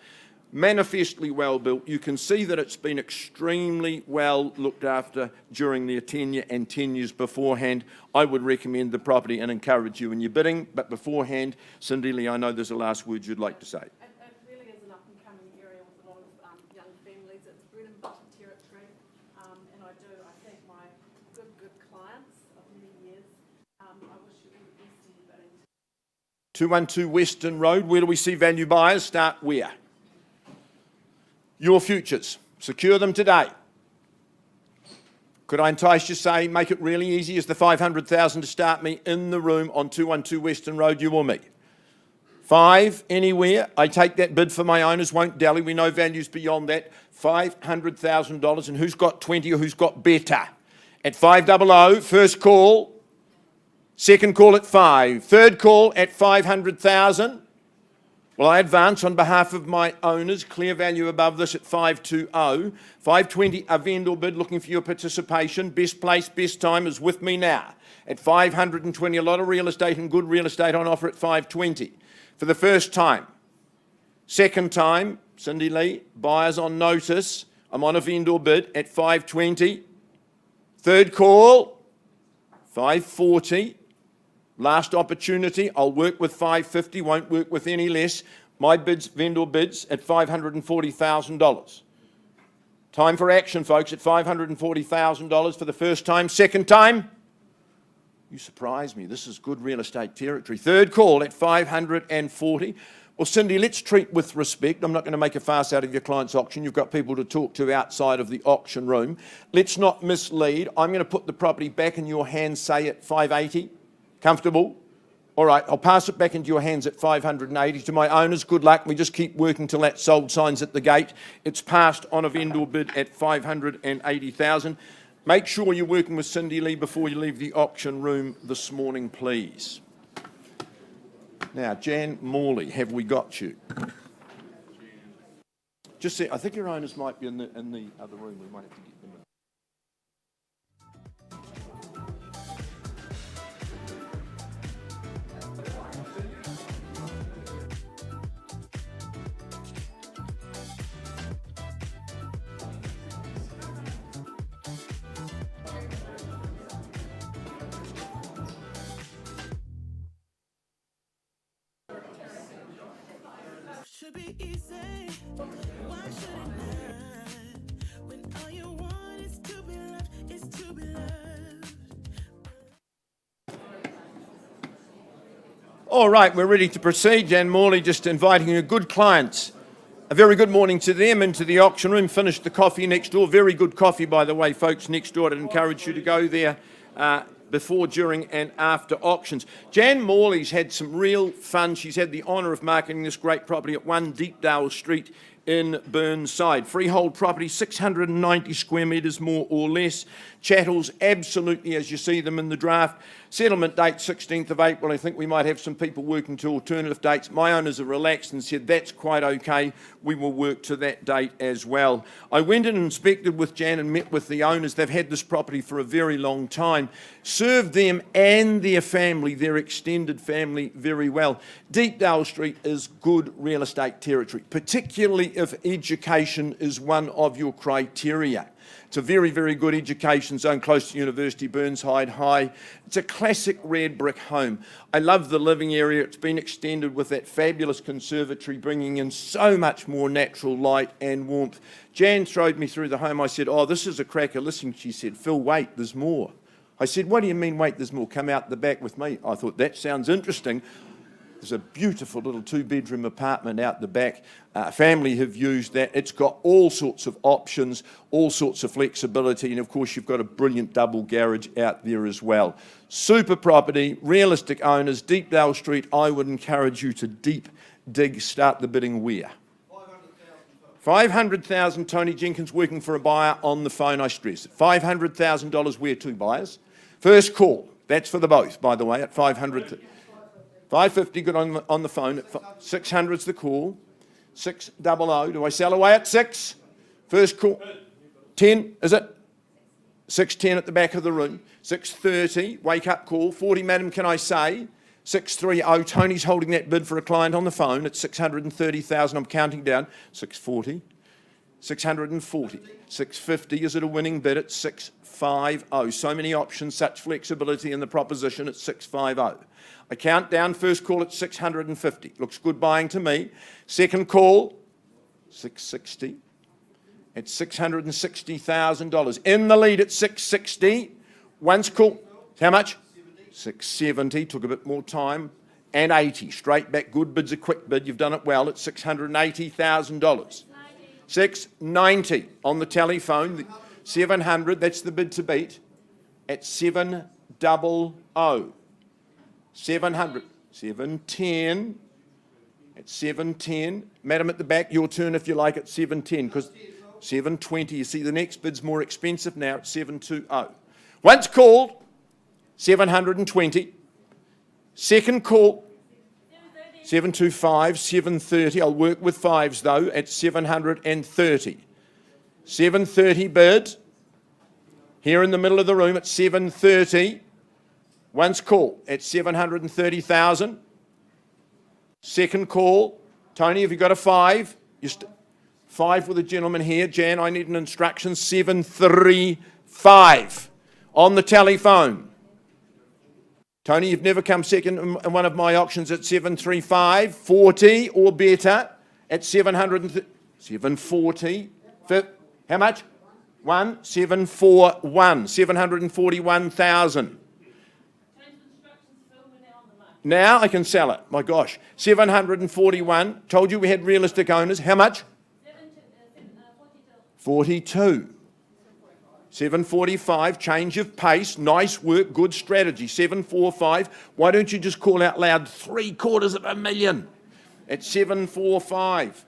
Manifestly well built. You can see that it's been extremely well looked after during their tenure and tenures beforehand. I would recommend the property and encourage you in your bidding, but beforehand, Cindy Lee, I know there's a last word you'd like to say. It really is an up-and-coming area with a lot of young families. It's bread and butter territory, and I thank my good clients of many years. I wish you all the best in your bidding. 212 Western Road, where do we see value buyers? Start where? Your futures. Secure them today. Could I entice you, say, make it really easy? Is the 500,000 to start me in the room on 212 Western Road, you or me? 5, anywhere. I take that bid for my owners, won't dally. We know values beyond that. $500,000, and who's got 20 or who's got better? At 500, first call. Second call at 5. Third call at 500,000. Well, I advance on behalf of my owners, clear value above this at 520. 520, a vendor bid, looking for your participation. Best place, best time is with me now. At 520, a lot of real estate and good real estate on offer at 520. For the first time. Second time, Cindy Lee, buyers on notice. I'm on a vendor bid at 520. Third call, 540. Last opportunity, I'll work with 550, won't work with any less. My bids, vendor bids, at $540,000. Time for action, folks, at $540,000 for the first time. Second time, you surprise me. This is good real estate territory. Third call at 540. Well, Cindy, let's treat with respect. I'm not going to make a farce out of your client's auction. You've got people to talk to outside of the auction room. Let's not mislead. I'm going to put the property back in your hands, say at 580. Comfortable? All right, I'll pass it back into your hands at 580. To my owners, good luck. We just keep working till that sold sign's at the gate. It's passed on a vendor bid at 580,000. Make sure you're working with Cindy Lee before you leave the auction room this morning, please. Now, Jan Morley, have we got you? Just say, I think your owners might be in the other room. We might have to get them in. Should be easy. Why should it not? When all you want is to be loved, is to be loved. All right, we're ready to proceed. Jan Morley just inviting your good clients. A very good morning to them into the auction room. Finished the coffee next door. Very good coffee, by the way, folks, next door. I'd encourage you to go there before, during and after auctions. Jan Morley's had some real fun. She's had the honour of marketing this great property at 1 Deepdale Street in Burnside. Freehold property, 690 square metres, more or less. Chattels, absolutely, as you see them in the draft. Settlement date, 16th of April. I think we might have some people working to alternative dates. My owners are relaxed and said, that's quite okay. We will work to that date as well. I went in and inspected with Jan and met with the owners. They've had this property for a very long time. Served them and their family, their extended family, very well. Deepdale Street is good real estate territory, particularly if education is one of your criteria. It's a very, very good education zone close to University, Burnside High. It's a classic red brick home. I love the living area. It's been extended with that fabulous conservatory, bringing in so much more natural light and warmth. Jan showed me through the home. I said, oh, this is a cracker. Listen, she said, Phil, wait, there's more. I said, what do you mean, wait, there's more? Come out the back with me. I thought, that sounds interesting. There's a beautiful little 2-bedroom apartment out the back. Family have used that. It's got all sorts of options, all sorts of flexibility, and of course you've got a brilliant double garage out there as well. Super property, realistic owners, Deepdale Street. I would encourage you to deep dig, start the bidding where? 500,000. Tony Jenkins working for a buyer on the phone, I stress. $500,000 where to, buyers? First call. That's for the both, by the way, at 500. 550, good on the phone. 600's the call. 600. Do I sell away at 6? First call. 10, is it? 610 at the back of the room. 630, wake up call. 40, madam, can I say? 630, Tony's holding that bid for a client on the phone at 630,000. I'm counting down. 640. 640. 650, is it a winning bid at 650? So many options, such flexibility in the proposition at 650. I count down, first call at 650. Looks good buying to me. Second call, 660. At $660,000. In the lead at 660. Once call, how much? 670, took a bit more time. And 80, straight back, good bid's a quick bid. You've done it well at $680,000. 690 on the telephone. 700, that's the bid to beat. At 700. 700, 710, at 710. Madam at the back, your turn if you like at 710, because 720, you see the next bid's more expensive now at 720. Once called, 720. Second call, 725, 730. I'll work with fives though at 730. 730 bid. Here in the middle of the room at 730. Once call at 730,000. Second call. Tony, have you got a 5? 5 with a gentleman here. Jan, I need an instruction. 735 on the telephone. Tony, you've never come second in one of my auctions at 735. 40 or better at 740. How much? 741. 741,000. Now I can sell it. My gosh. 741. Told you we had realistic owners. How much? 42. 745. Change of pace. Nice work. Good strategy. 745. Why don't you just call out loud $750,000 at 745?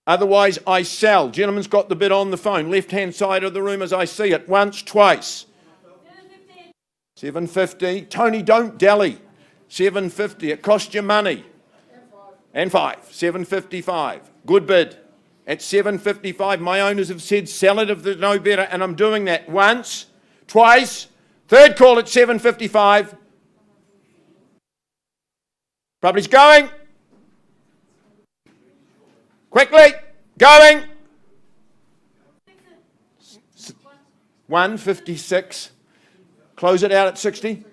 Otherwise, I sell. Gentleman's got the bid on the phone. Left-hand side of the room as I see it. Once, twice. 750. Tony, don't dally. 750. It cost you money. And 5. 755. Good bid. At 755, my owners have said sell it if there's no better, and I'm doing that once, twice, third call at 755. Property's going. Quickly. Going. 156. Close it out at 60.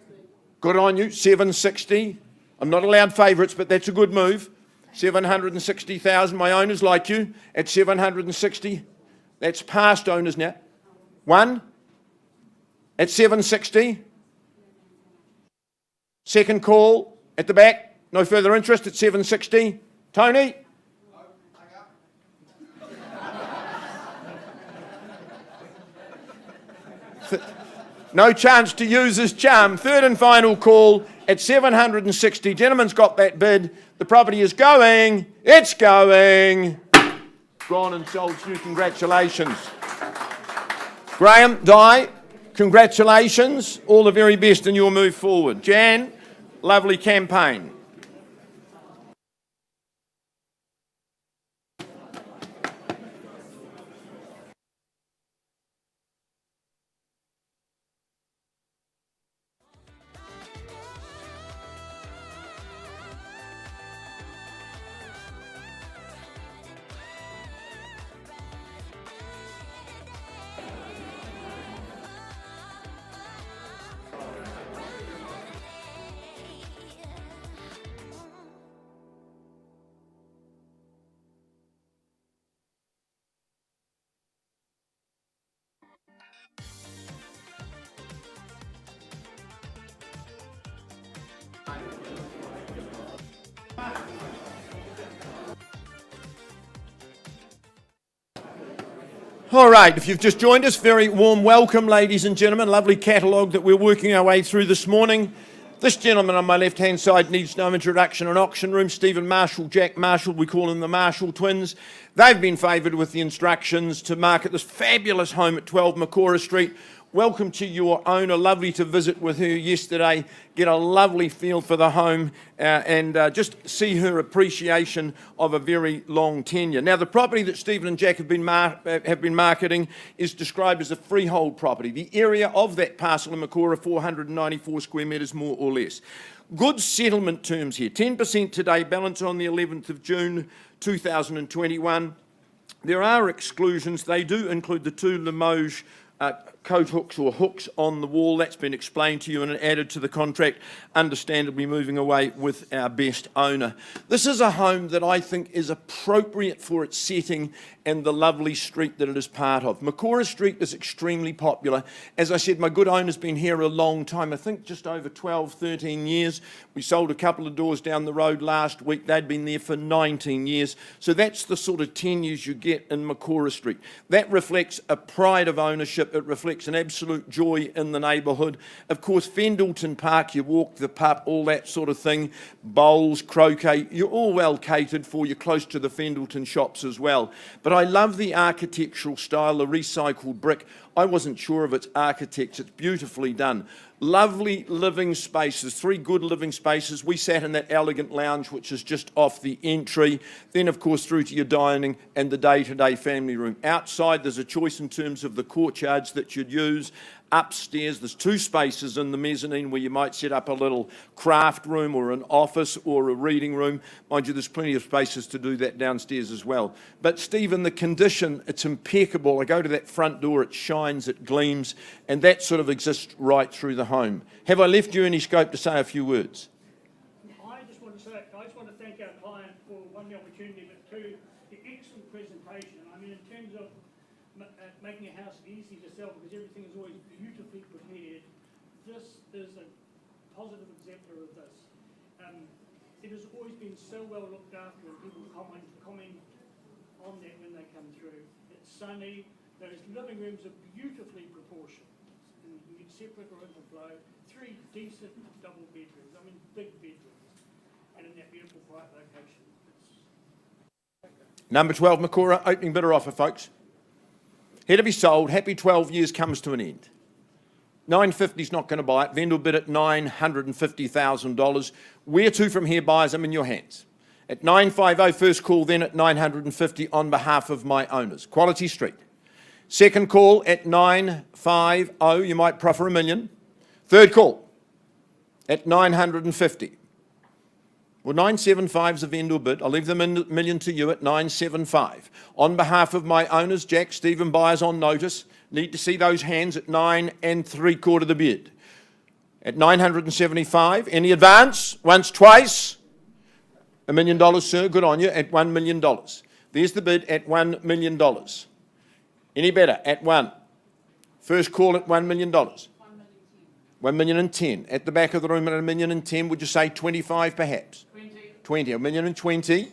Good on you. 760. I'm not allowed favourites, but that's a good move. 760,000. My owners like you at 760. That's past owners now. 1 at 760. Second call at the back. No further interest at 760. Tony? No chance to use his charm. Third and final call at 760. Gentleman's got that bid. The property is going. It's going. Gone and sold to you. Congratulations. Graham, Di, congratulations. All the very best in your move forward. Jan, lovely campaign. All right, if you've just joined us, very warm welcome, ladies and gentlemen. Lovely catalogue that we're working our way through this morning. This gentleman on my left-hand side needs no introduction. An auction room, Stephen Marshall, Jack Marshall, we call them the Marshall twins. They've been favoured with the instructions to market this fabulous home at 12 Makora Street. Welcome to your owner. Lovely to visit with her yesterday, get a lovely feel for the home and just see her appreciation of a very long tenure. Now, the property that Stephen and Jack have been marketing is described as a freehold property. The area of that parcel in Makora, 494 square metres more or less. Good settlement terms here. 10% today, balance on the 11th of June 2021. There are exclusions. They do include the two Limoges coat hooks or hooks on the wall. That's been explained to you and added to the contract, understandably moving away with our best owner. This is a home that I think is appropriate for its setting and the lovely street that it is part of. Makora Street is extremely popular. As I said, my good owner's been here a long time, I think just over 12, 13 years. We sold a couple of doors down the road last week. They'd been there for 19 years. So that's the sort of tenures you get in Makora Street. That reflects a pride of ownership. It reflects an absolute joy in the neighbourhood. Of course, Fendleton Park, you walk the pup, all that sort of thing, bowls, croquet, you're all well catered for. You're close to the Fendleton shops as well. But I love the architectural style, the recycled brick. I wasn't sure of its architects. It's beautifully done. Lovely living spaces, 3 good living spaces. We sat in that elegant lounge, which is just off the entry. Then, of course, through to your dining and the day-to-day family room. Outside, there's a choice in terms of the courtyards that you'd use. Upstairs, there's 2 spaces in the mezzanine where you might set up a little craft room or an office or a reading room. Mind you, there's plenty of spaces to do that downstairs as well. But Stephen, the condition, it's impeccable. I go to that front door, it shines, it gleams, and that sort of exists right through the home. Have I left you any scope to say a few words? I just want to thank our client for one, the opportunity, but two, the excellent presentation. I mean, in terms of making a house easy to sell, because everything is always beautifully prepared, this is a positive exemplar of this. It has always been so well looked after, and people comment on that when they come through. It's sunny, those living rooms are beautifully proportioned. And you get separate or overflow, 3 decent double bedrooms, I mean big bedrooms, and in that beautiful quiet location. Number 12, Makora, opening bidder offer, folks. Here to be sold, happy 12 years comes to an end. 950 is not going to buy it. Vendor bid at $950,000. Where to from here, buyers? I'm in your hands. At 950, first call, then at 950 on behalf of my owners. Quality Street. Second call at 950, you might proffer $1 million. Third call at 950. Well, 975 is a vendor bid. I'll leave the $1 million to you at 975. On behalf of my owners, Jack, Stephen, buyers on notice, need to see those hands at 9 3/4 the bid. At 975, any advance? Once, twice? $1 million, sir, good on you, at $1 million. There's the bid at $1 million. Any better? At 1. First call at $1 million. 1,010,000. At the back of the room at 1,010,000, would you say 25 perhaps? 20. 1,020,000.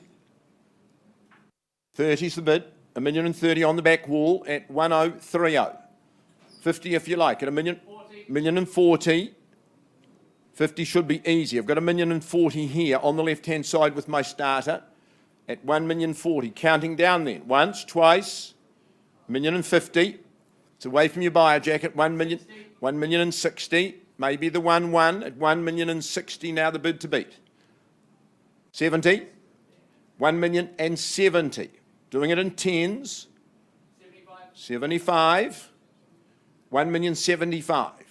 30's the bid. 1,030,000 on the back wall at 1,030. 50 if you like. At $1,040,000. 50 should be easy. I've got $1,040,000 here on the left-hand side with my starter at $1,040,000. Counting down then. Once, twice, $1,050,000. It's away from your buyer, Jack, at $1,060,000. Maybe the 1 at $1,060,000 now the bid to beat. 70. 1,070,000. Doing it in tens. 75. 1,075,000.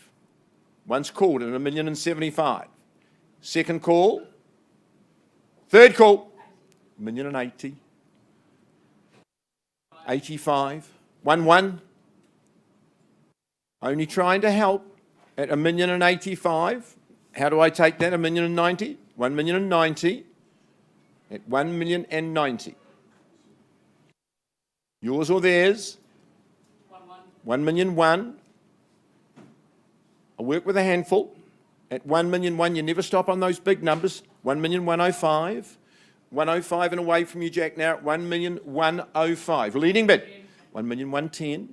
Once called at $1,075,000. Second call. Third call. $1,080,000. 85. 1. Only trying to help at $1,085,000. How do I take that? $1,090,000. 1,090,000 at $1,090,000. Yours or theirs? 1,001,000. I'll work with a handful. At 1,001,000, you never stop on those big numbers. 1,105,000. 105 and away from you, Jack, now at 1,105,000. Leading bid, 1,110,000.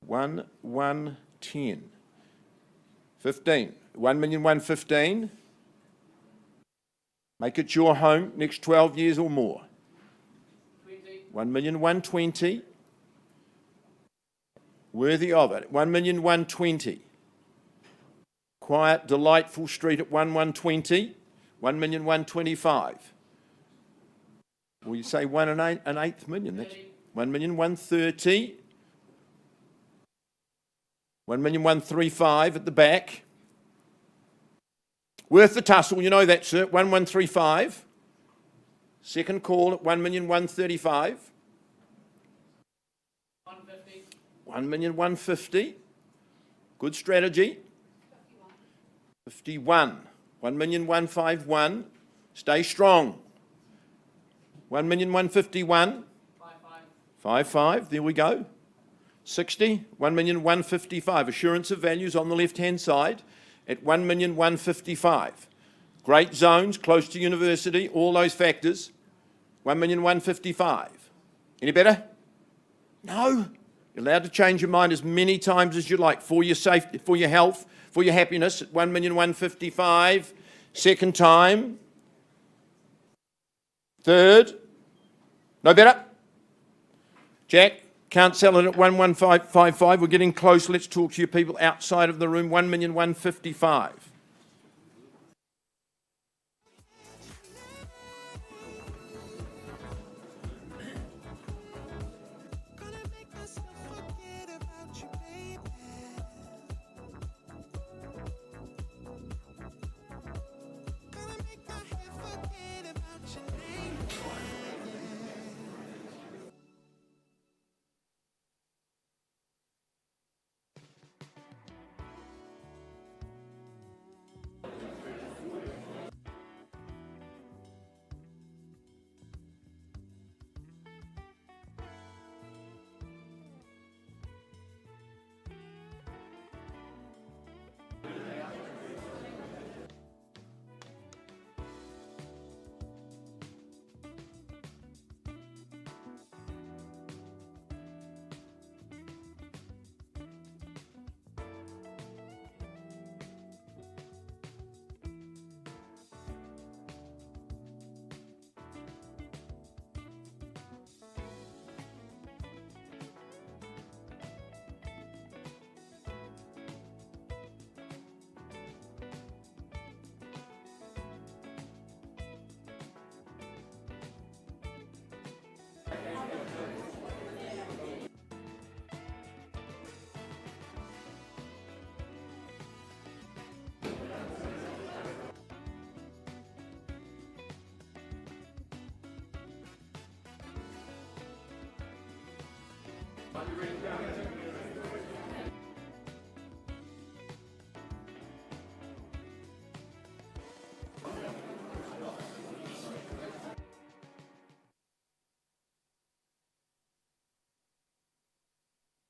1,110,000. 15, 1,115,000. Make it your home next 12 years or more. 1,120,000. Worthy of it. 1,120,000. Quiet, delightful street at 1,120,000. 1,125,000. Well, you say 1.8 million. That's 1,130,000. 1,135,000 at the back. Worth the tussle, you know that, sir. 1,135,000. Second call at 1,135,000. 1,150,000. Good strategy. 51. 1,151,000. Stay strong. 1,151,000. 55. There we go. 60. 1,155,000. Assurance of values on the left-hand side at 1,155,000. Great zones, close to university, all those factors. 1,155,000. Any better? No. You're allowed to change your mind as many times as you like for your safety, for your health, for your happiness at 1,155,000. Second time. Third. No better? Jack, can't sell it at 1,155,000. We're getting close. Let's talk to you people outside of the room. 1,155,000.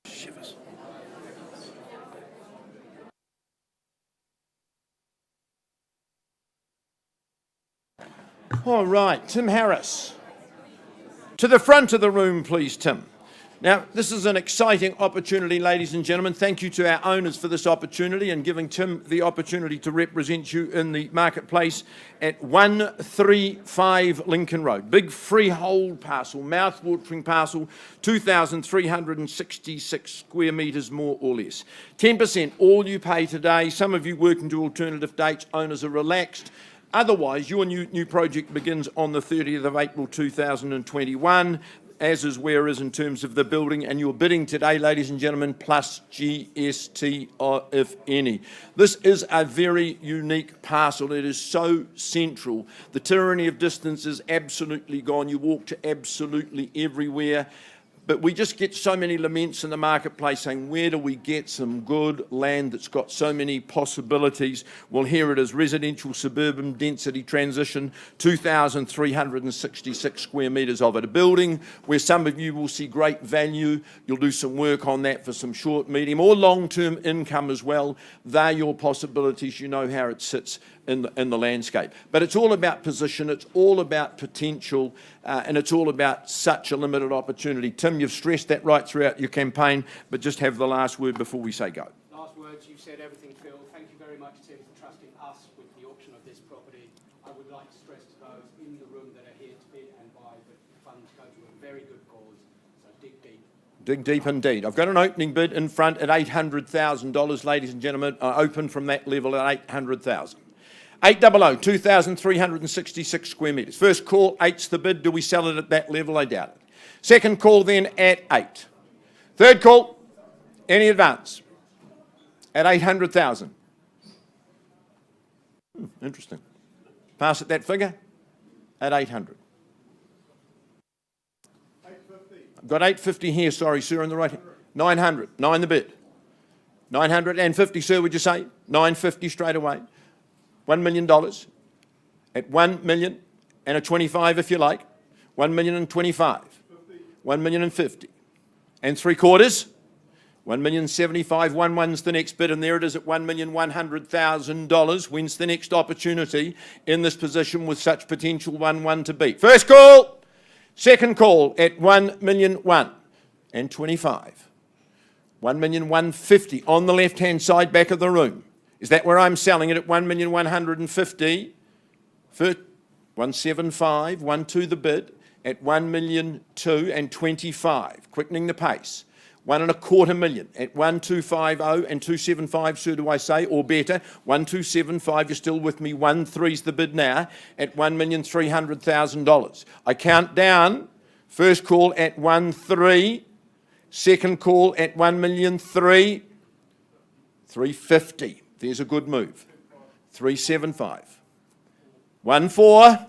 Shivers. All right, Tim Harris. To the front of the room, please, Tim. Now, this is an exciting opportunity, ladies and gentlemen. Thank you to our owners for this opportunity and giving Tim the opportunity to represent you in the marketplace at 135 Lincoln Road. Big freehold parcel, mouth-watering parcel, 2,366 square metres more or less. 10% all you pay today. Some of you working to alternative dates. Owners are relaxed. Otherwise, your new project begins on the 30th of April 2021. As is where is in terms of the building, and you're bidding today, ladies and gentlemen, plus GST, if any. This is a very unique parcel. It is so central. The tyranny of distance is absolutely gone. You walk to absolutely everywhere. But we just get so many laments in the marketplace saying, where do we get some good land that's got so many possibilities? Well, here it is, residential suburban density transition, 2,366 square metres of it. A building where some of you will see great value. You'll do some work on that for some short, medium or long-term income as well. They're your possibilities. You know how it sits in the landscape. But it's all about position, it's all about potential, and it's all about such a limited opportunity. Tim, you've stressed that right throughout your campaign, but just have the last word before we say go. Last words, you've said everything, Phil. Thank you very much, Tim, for trusting us with the auction of this property. I would like to stress to those in the room that are here to bid and buy, but funds go to a very good cause, so dig deep. Dig deep indeed. I've got an opening bid in front at $800,000, ladies and gentlemen. I open from that level at $800,000. 800, 2,366 square metres. First call, 8's the bid. Do we sell it at that level? I doubt it. Second call then at 8. Third call, any advance? At 800,000. Interesting. Pass at that figure? At 800. I've got 850 here, sorry, sir, on the right hand. 900, 9 the bid. 950, sir, would you say? 950 straight away. $1 million at 1 million and a 25 if you like. 1 million and 25. 1 million and 50. And 3/4. 1,075,000. 1's the next bid, and there it is at $1,100,000. When's the next opportunity in this position with such potential 1-1 to beat? First call. Second call at 1,001,000 and 25. 1,150,000 on the left-hand side back of the room. Is that where I'm selling it at 1,150,000? 175, 1-2 the bid at 1,002,000 and 25. Quickening the pace. 1.25 million at 1,250 and 275, sir, do I say, or better? 1,275, you're still with me. 1.3's the bid now at $1,300,000. I count down. First call at 1.3. Second call at 1,003,000. 350. There's a good move. 375. 1.4.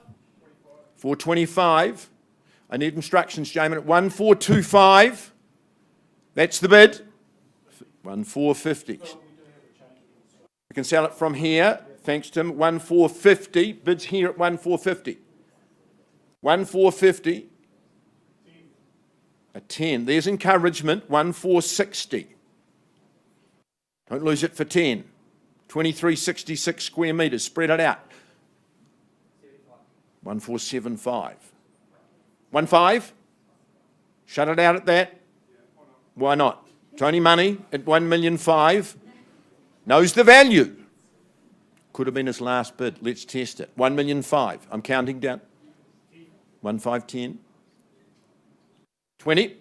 425. I need instructions, Jamin, at 1.425. That's the bid. 1.450. We can sell it from here. Thanks, Tim. 1.450. Bids here at 1.450. 1.450. A 10. There's encouragement. 1.460. Don't lose it for 10. 2,366 square metres. Spread it out. 1.475. 1.5. Shut it out at that. Why not? Tony Money at 1,005,000. Knows the value. Could have been his last bid. Let's test it. 1,005,000. I'm counting down. 1,510. 20.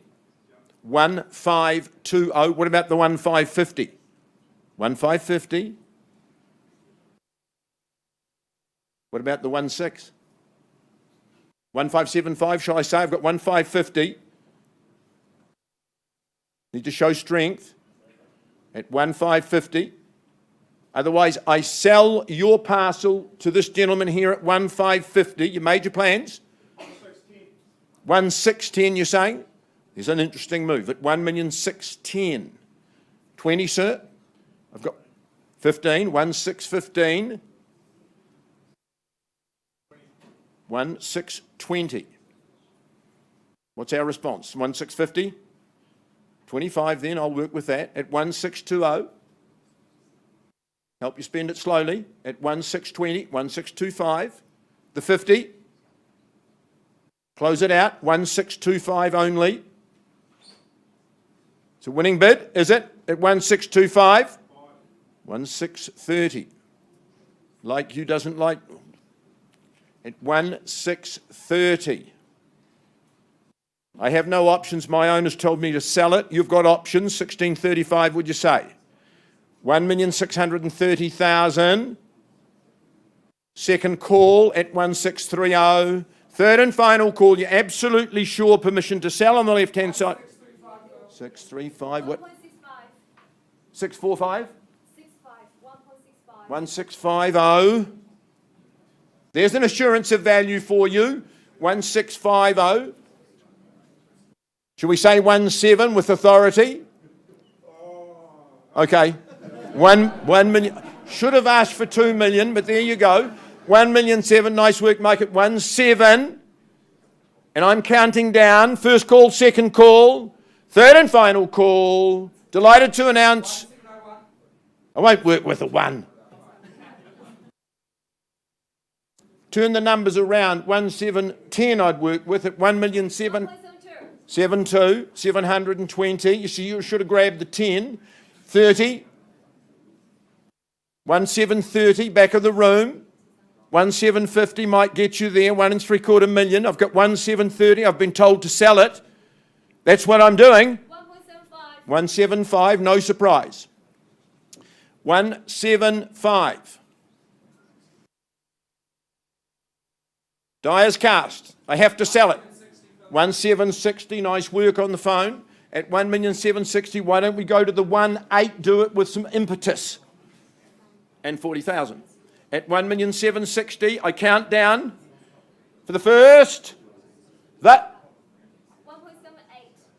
1,520. What about the 1,550? 1,550. What about the 1,6? 1,575, shall I say? I've got 1,550. Need to show strength at 1,550. Otherwise, I sell your parcel to this gentleman here at 1,550. You made your plans? 1,610, you're saying? There's an interesting move at 1,610,000. 20, sir? I've got 15. 1,615. 1,620. What's our response? 1,650? 25 then, I'll work with that. At 1,620. Help you spend it slowly. At 1,620, 1,625. The 50. Close it out. 1,625 only. It's a winning bid, is it? At 1,625? 1,630. Like you doesn't like. At 1,630. I have no options. My owner's told me to sell it. You've got options. 1,635, would you say? 1,630,000. Second call at 1,630. Third and final call. You're absolutely sure permission to sell on the left-hand side? 635. What? 645? 1,650. There's an assurance of value for you. 1,650. Shall we say 1.7 with authority? Okay. 1 million. Should have asked for 2 million, but there you go. 1,000,007. Nice work, make it 1.7. And I'm counting down. First call, second call, third and final call. Delighted to announce. I won't work with a 1. Turn the numbers around. 1,710 I'd work with at 1,007,72, 720. You see, you should have grabbed the 10. 30. 1,730, back of the room. 1,750 might get you there. 1.75 million. I've got 1,730. I've been told to sell it. That's what I'm doing. 1.75, no surprise. 1.75. Die is cast. I have to sell it. 1,760, nice work on the phone. At 1,760,000, why don't we go to the 1.8, do it with some impetus. And 40,000. At 1,760,000, I count down for the first. That. 1.78.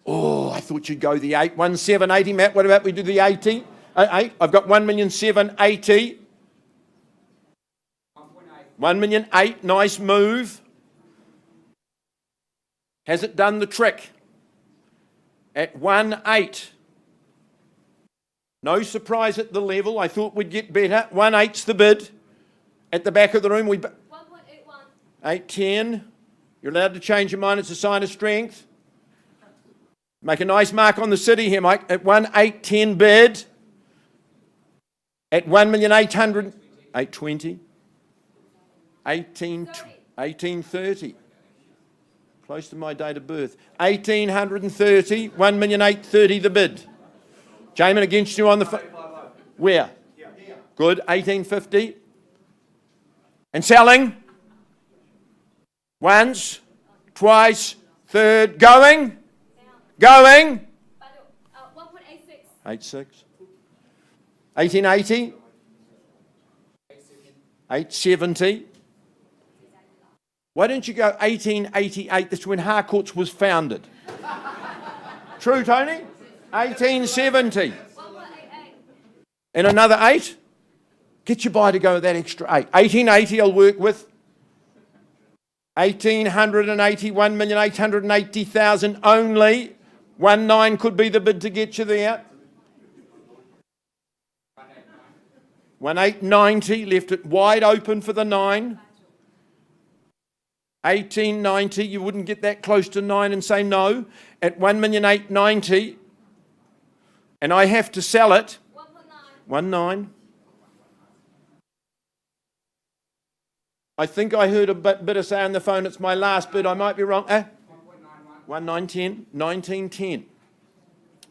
Oh, I thought you'd go the 8. 1,780, Matt. What about we do the 80? 8. I've got 1,780,000. 1,008,000, nice move. Has it done the trick? At 1.8. No surprise at the level. I thought we'd get better. 1.8's the bid. At the back of the room, 1.81. 8.10. You're allowed to change your mind. It's a sign of strength. Make a nice mark on the city here, Mike. At 1.810 bid. At 1,800,000. 820. 1830. Close to my date of birth. 1,830. 1,830,000 the bid. Jamin against you on the phone. Where? Good. 1,850. And selling. Once, twice, third. Going. Going. 1.86. 86. 1,880. 870. Why don't you go 1888? That's when Harcourts was founded. True, Tony? 1870. 1.88. And another 8? Get your buy to go with that extra 8. 1880 I'll work with. 1,880, 1,880,000 only. 1.9 could be the bid to get you there. 1,890, left it wide open for the 9. 1,890, you wouldn't get that close to 9 and say no. At 1,890,000, and I have to sell it. 1.9. I think I heard a bit of say on the phone, it's my last bid. I might be wrong. 1,910, 1910.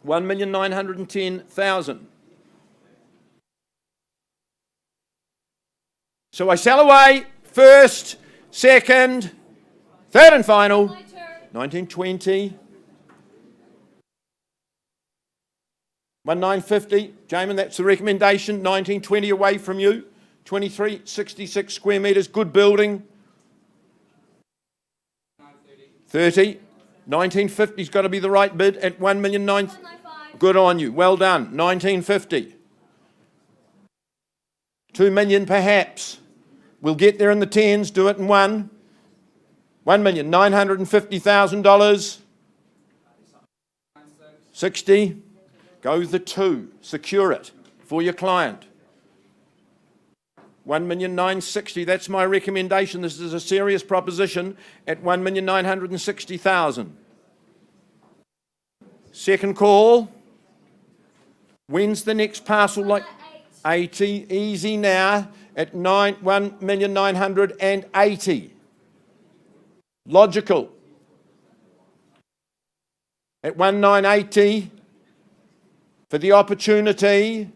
1,910,000. So I sell away first, second, third and final. 1920. 1,950. Jamin, that's the recommendation. 1920 away from you. 2366 square metres, good building. 30. 1950's got to be the right bid at 1,900,000. Good on you. Well done. 1950. 2 million perhaps. We'll get there in the tens. Do it in 1. $1,950,000. 60. Go the 2. Secure it for your client. 1,960,000. That's my recommendation. This is a serious proposition at 1,960,000. Second call. When's the next parcel? Like 80. Easy now at 1,980,000. Logical. At 1,980,000 for the opportunity.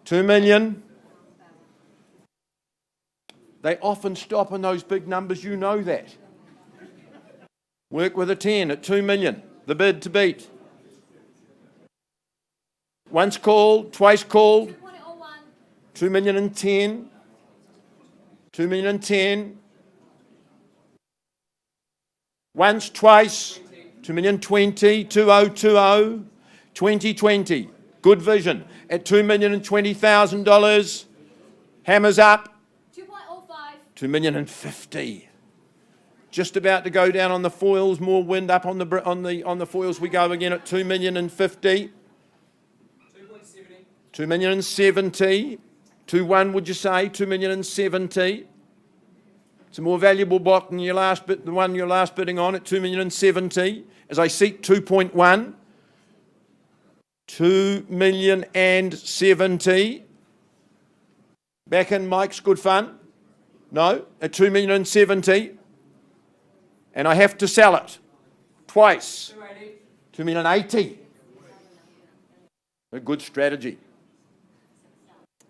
2 million. They often stop on those big numbers, you know that. Work with a 10 at 2 million, the bid to beat. Once called, twice called. 2,010,000. 2,010,000. Once, twice, 2,020,000, 2020, 2020. Good vision. At $2,020,000. Hammers up. 2.05. 2,050,000. Just about to go down on the foils. More wind up on the foils. We go again at 2,050,000. 2,070,000. 2-1, would you say? 2,070,000. It's a more valuable block than your last bit, the one you're last bidding on at 2,070,000. As I seek 2.1. 2,070,000. Back in, Mike's good fun. No, at 2,070,000. And I have to sell it twice. 2,080,000. A good strategy.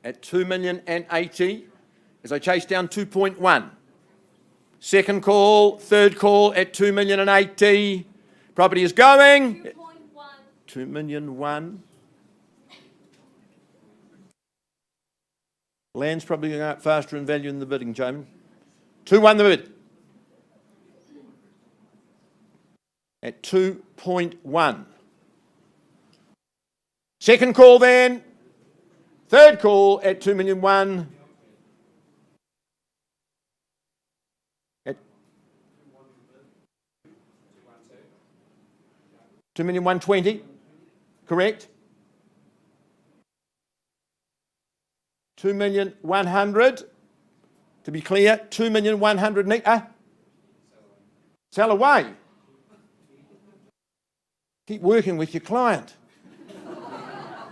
At 2,080,000, as I chase down 2.1. Second call, third call at 2,080,000. Property is going. 2,001,000. Land's probably going up faster in value than the bidding, Jamin. 2-1 the bid. At 2.1. Second call then. Third call at 2,001,000. At 2,120,000. Correct? 2,100,000. To be clear, 2,100,000. Sell away. Keep working with your client.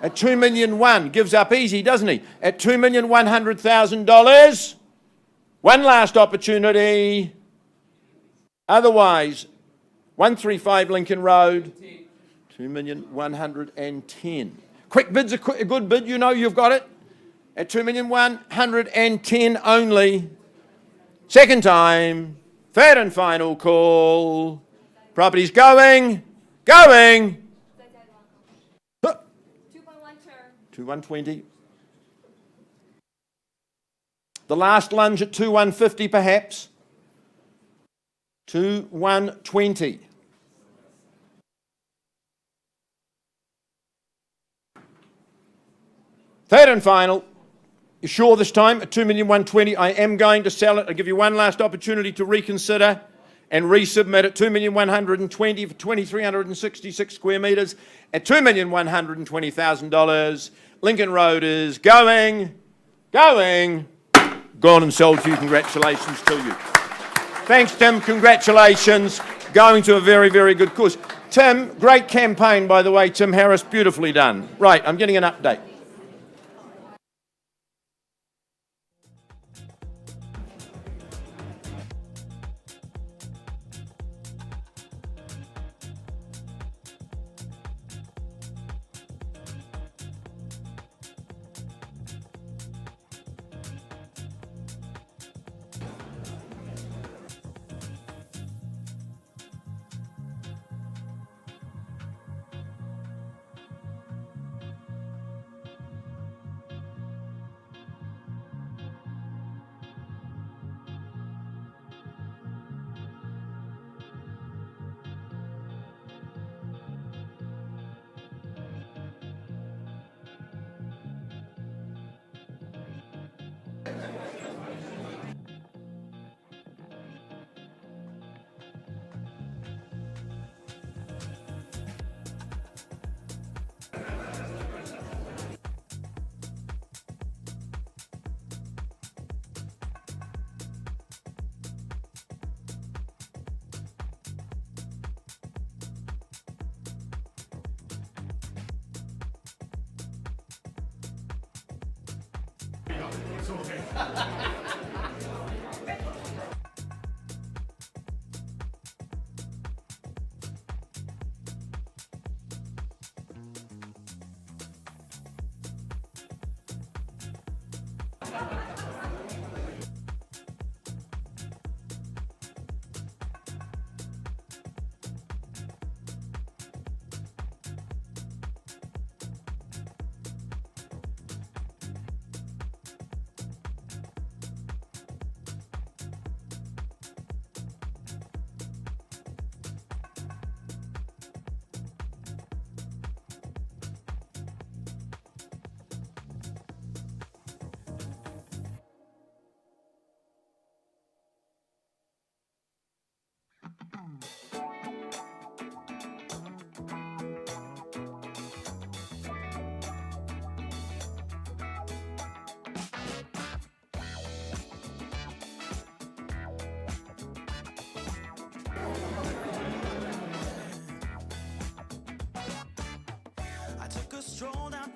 At 2,001,000, gives up easy, doesn't he? At $2,100,000. One last opportunity. Otherwise, 135 Lincoln Road. 2,110,000. Quick bid's a good bid. You know you've got it. At 2,110,000 only. Second time. Third and final call. Property's going. 2,120. The last lunge at 2,150 perhaps. 2,120. Third and final. You sure this time at 2,120,000? I am going to sell it. I'll give you one last opportunity to reconsider and resubmit at 2,120,000 for 2,366 square metres at $2,120,000. Lincoln Road is going, gone and sold to you. Congratulations to you. Thanks, Tim. Congratulations. Going to a very, very good course. Tim, great campaign, by the way, Tim Harris. Beautifully done. Right, I'm getting an update.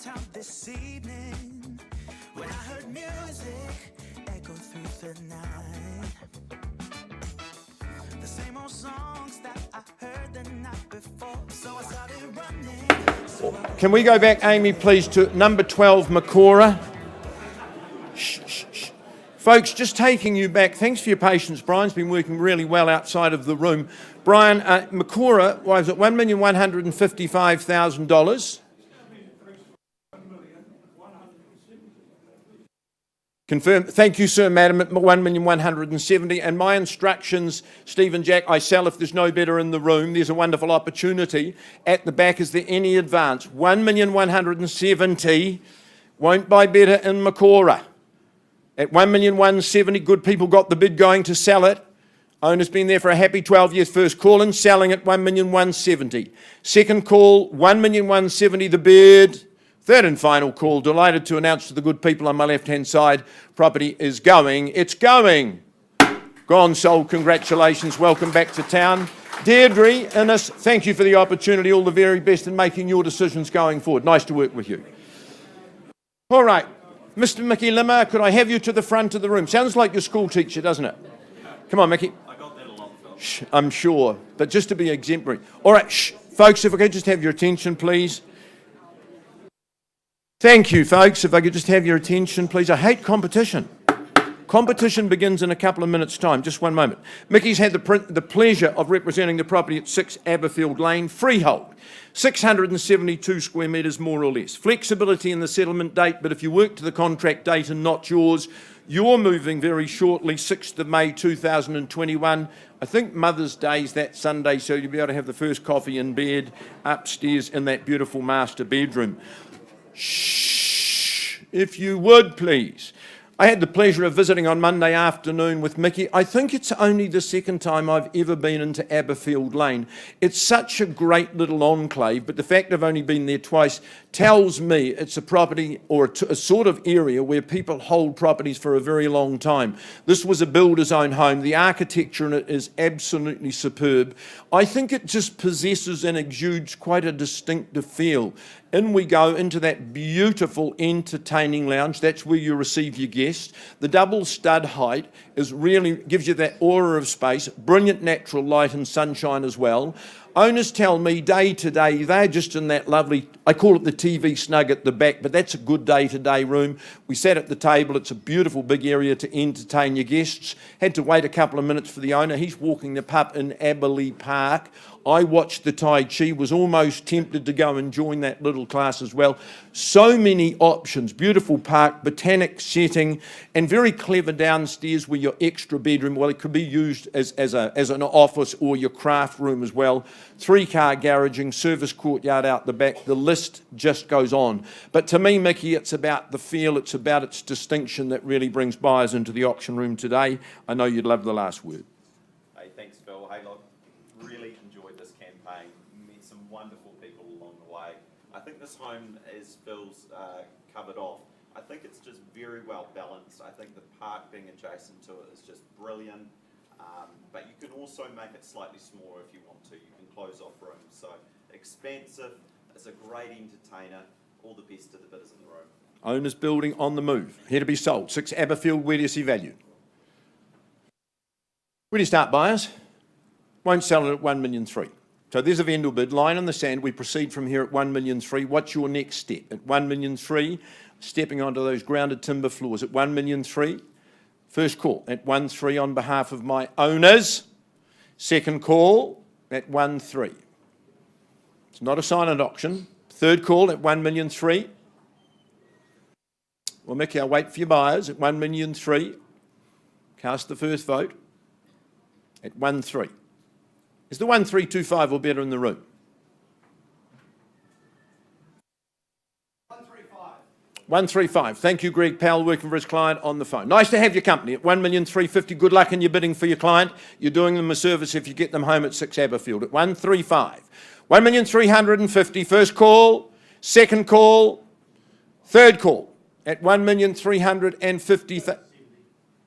downtown this evening when I heard music echo through the night. The same old songs that I heard the night before. So I started running. Can we go back, Amy, please, to number 12, Makora? Shh, shh, shh. Folks, just taking you back. Thanks for your patience. Brian's been working really well outside of the room. Brian, Makora was at $1,155,000. Confirm. Thank you, sir, madam, at 1,170,000. And my instructions, Stephen Jack, I sell if there's no better in the room. There's a wonderful opportunity. At the back, is there any advance? 1,170,000. Won't buy better in Makora. At 1,170,000, good people got the bid going to sell it. Owner's been there for a happy 12 years. First call in, selling at 1,170,000. Second call, 1,170,000 the bid. Third and final call, delighted to announce to the good people on my left-hand side, property is going. It's going. Gone sold, congratulations, welcome back to town. Deirdre, Innes, thank you for the opportunity. All the very best in making your decisions going forward. Nice to work with you. All right. Mr. Mickey Limmer, could I have you to the front of the room? Sounds like your school teacher, doesn't it? Come on, Mickey. I got that a lot, Phil. Shh, I'm sure, but just to be exemplary. All right, shh, folks, if I could just have your attention, please. Thank you, folks. If I could just have your attention, please. I hate competition. Competition begins in a couple of minutes' time. Just one moment. Mickey's had the pleasure of representing the property at 6 Aberfield Lane, freehold. 672 square metres, more or less. Flexibility in the settlement date, but if you work to the contract date and not yours, you're moving very shortly, 6th of May 2021. I think Mother's Day's that Sunday, so you'll be able to have the first coffee in bed upstairs in that beautiful master bedroom. Shh, if you would, please. I had the pleasure of visiting on Monday afternoon with Mickey. I think it's only the second time I've ever been into Aberfield Lane. It's such a great little enclave, but the fact I've only been there twice tells me it's a property or a sort of area where people hold properties for a very long time. This was a builder's own home. The architecture in it is absolutely superb. I think it just possesses and exudes quite a distinctive feel. In we go into that beautiful entertaining lounge. That's where you receive your guests. The double stud height really gives you that aura of space, brilliant natural light and sunshine as well. Owners tell me day to day, they're just in that lovely, I call it the TV snug at the back, but that's a good day-to-day room. We sat at the table. It's a beautiful big area to entertain your guests. Had to wait a couple of minutes for the owner. He's walking the pup in Aberley Park. I watched the Tai Chi, was almost tempted to go and join that little class as well. So many options, beautiful park, botanic setting, and very clever downstairs where your extra bedroom, well, it could be used as an office or your craft room as well. 3-car garaging, service courtyard out the back, the list just goes on. But to me, Mickey, it's about the feel, it's about its distinction that really brings buyers into the auction room today. I know you'd love the last word. Hey, thanks, Phil. Hey, look, really enjoyed this campaign. Met some wonderful people along the way. I think this home, as Phil's covered off, I think it's just very well balanced. I think the park being adjacent to it is just brilliant. But you can also make it slightly smaller if you want to. You can close off rooms. So expansive, it's a great entertainer. All the best to the bidders in the room. Owners building on the move. Here to be sold. 6 Aberfield, where do you see value? Where do you start, buyers? Won't sell it at 1,300,000. So there's a vendor bid. Line in the sand. We proceed from here at 1,300,000. What's your next step? At 1,300,000, stepping onto those grounded timber floors at 1,300,000. First call at 1,300,000 on behalf of my owners. Second call at 1,300,000. It's not a silent auction. Third call at 1,300,000. Well, Mickey, I'll wait for your buyers at 1,300,000. Cast the first vote at 1,300,000. Is the 1,325 or better in the room? 135. Thank you, Greg Powell, working for his client on the phone. Nice to have your company at 1,350,000. Good luck in your bidding for your client. You're doing them a service if you get them home at 6 Aberfield at 135. 1,350,000. First call. Second call. Third call at 1,350,000.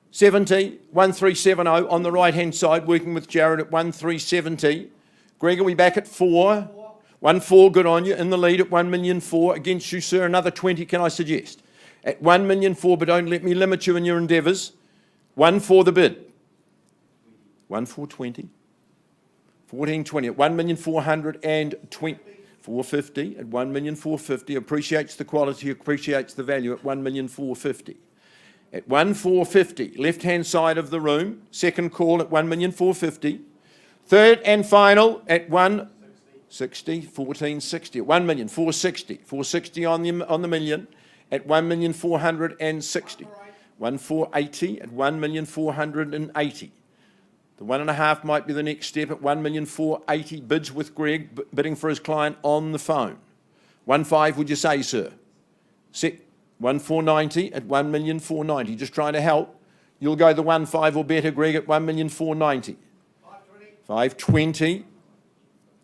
70, 1,370 on the right-hand side, working with Jared at 1,370. Greg, are we back at 4? 1.4, good on you, in the lead at 1,000,004. Against you, sir, another 20, can I suggest? At 1,000,004, but don't let me limit you in your endeavours. 1.4 the bid. 1.420. 14.20 at 1,420. 450 at 1,450. Appreciates the quality, appreciates the value at 1,450. At 1,450, left-hand side of the room. Second call at 1,450. Third and final at 160. 1460 at 1,460. 460 on the million at 1,460. 1,480 at 1,480. The 1.5 might be the next step at 1,480. Bids with Greg, bidding for his client on the phone. 1.5, would you say, sir? 1,490 at 1,490. Just trying to help. You'll go the 1.5 or better, Greg, at 1,490. 520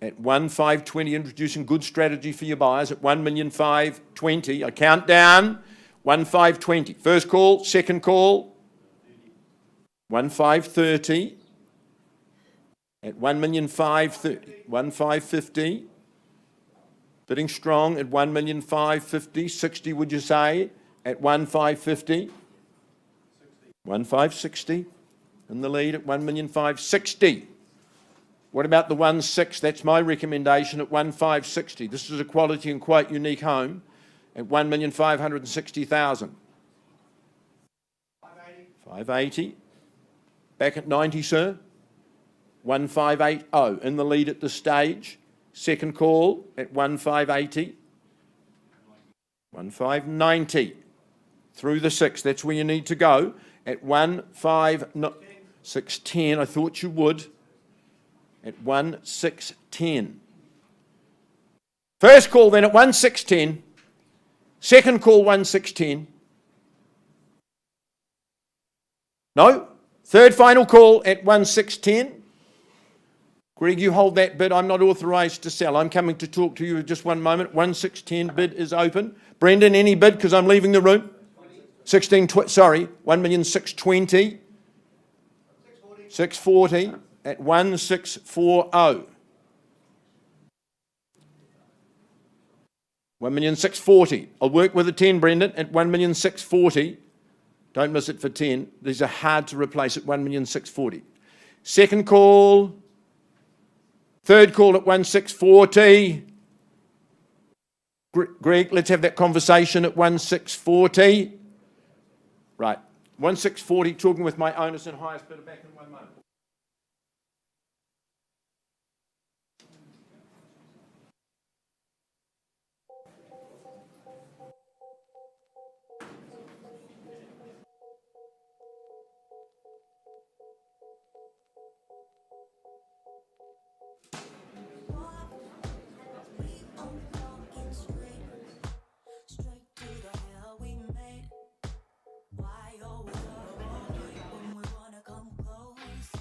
at 1,520. Introducing good strategy for your buyers at 1,520. I count down. 1,520. First call, second call. 1,530 at 1,530. 1,550. Bidding strong at 1,550. 60, would you say, at 1,550? 1,560. In the lead at 1,560. What about the 1.6? That's my recommendation at 1,560. This is a quality and quite unique home at 1,560,000. 580. Back at 90, sir. 1,580. In the lead at this stage. Second call at 1,580. 1,590. Through the 6. That's where you need to go. At 1,510. I thought you would. At 1,610. First call then at 1,610. Second call 1,610. No? Third final call at 1,610. Greg, you hold that bid. I'm not authorised to sell. I'm coming to talk to you in just one moment. 1,610 bid is open. Brendan, any bid because I'm leaving the room? 1,620. 640 at 1,640. 1,640. I'll work with a 10, Brendan, at 1,640. Don't miss it for 10. These are hard to replace at 1,640. Second call. Third call at 1,640. Greg, let's have that conversation at 1,640. Right. 1,640, talking with my owners and highest bidder back in one moment. Straight to the hell we made. Why oh when we wanna come close?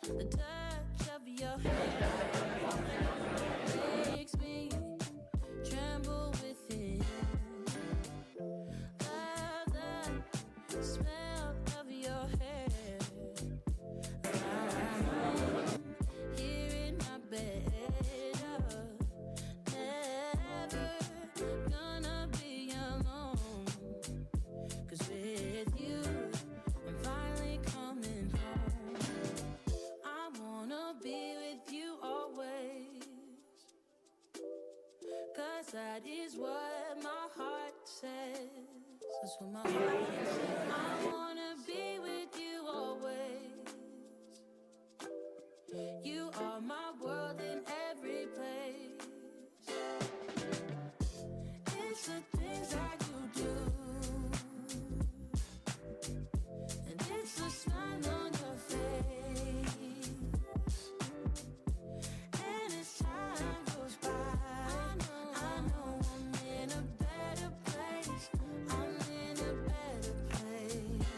The touch of your hand makes me tremble within. Love the smell of your hair. I'm here in my bed. Never gonna be alone. 'Cause with you, I'm finally coming home. I wanna be with you always. 'Cause that is what my heart says. That's what my heart says. I wanna be with you always. You are my world in every place. It's the things that you do, and it's the smile on your face. And as time goes by, I know I'm in a better place. I'm in a better place.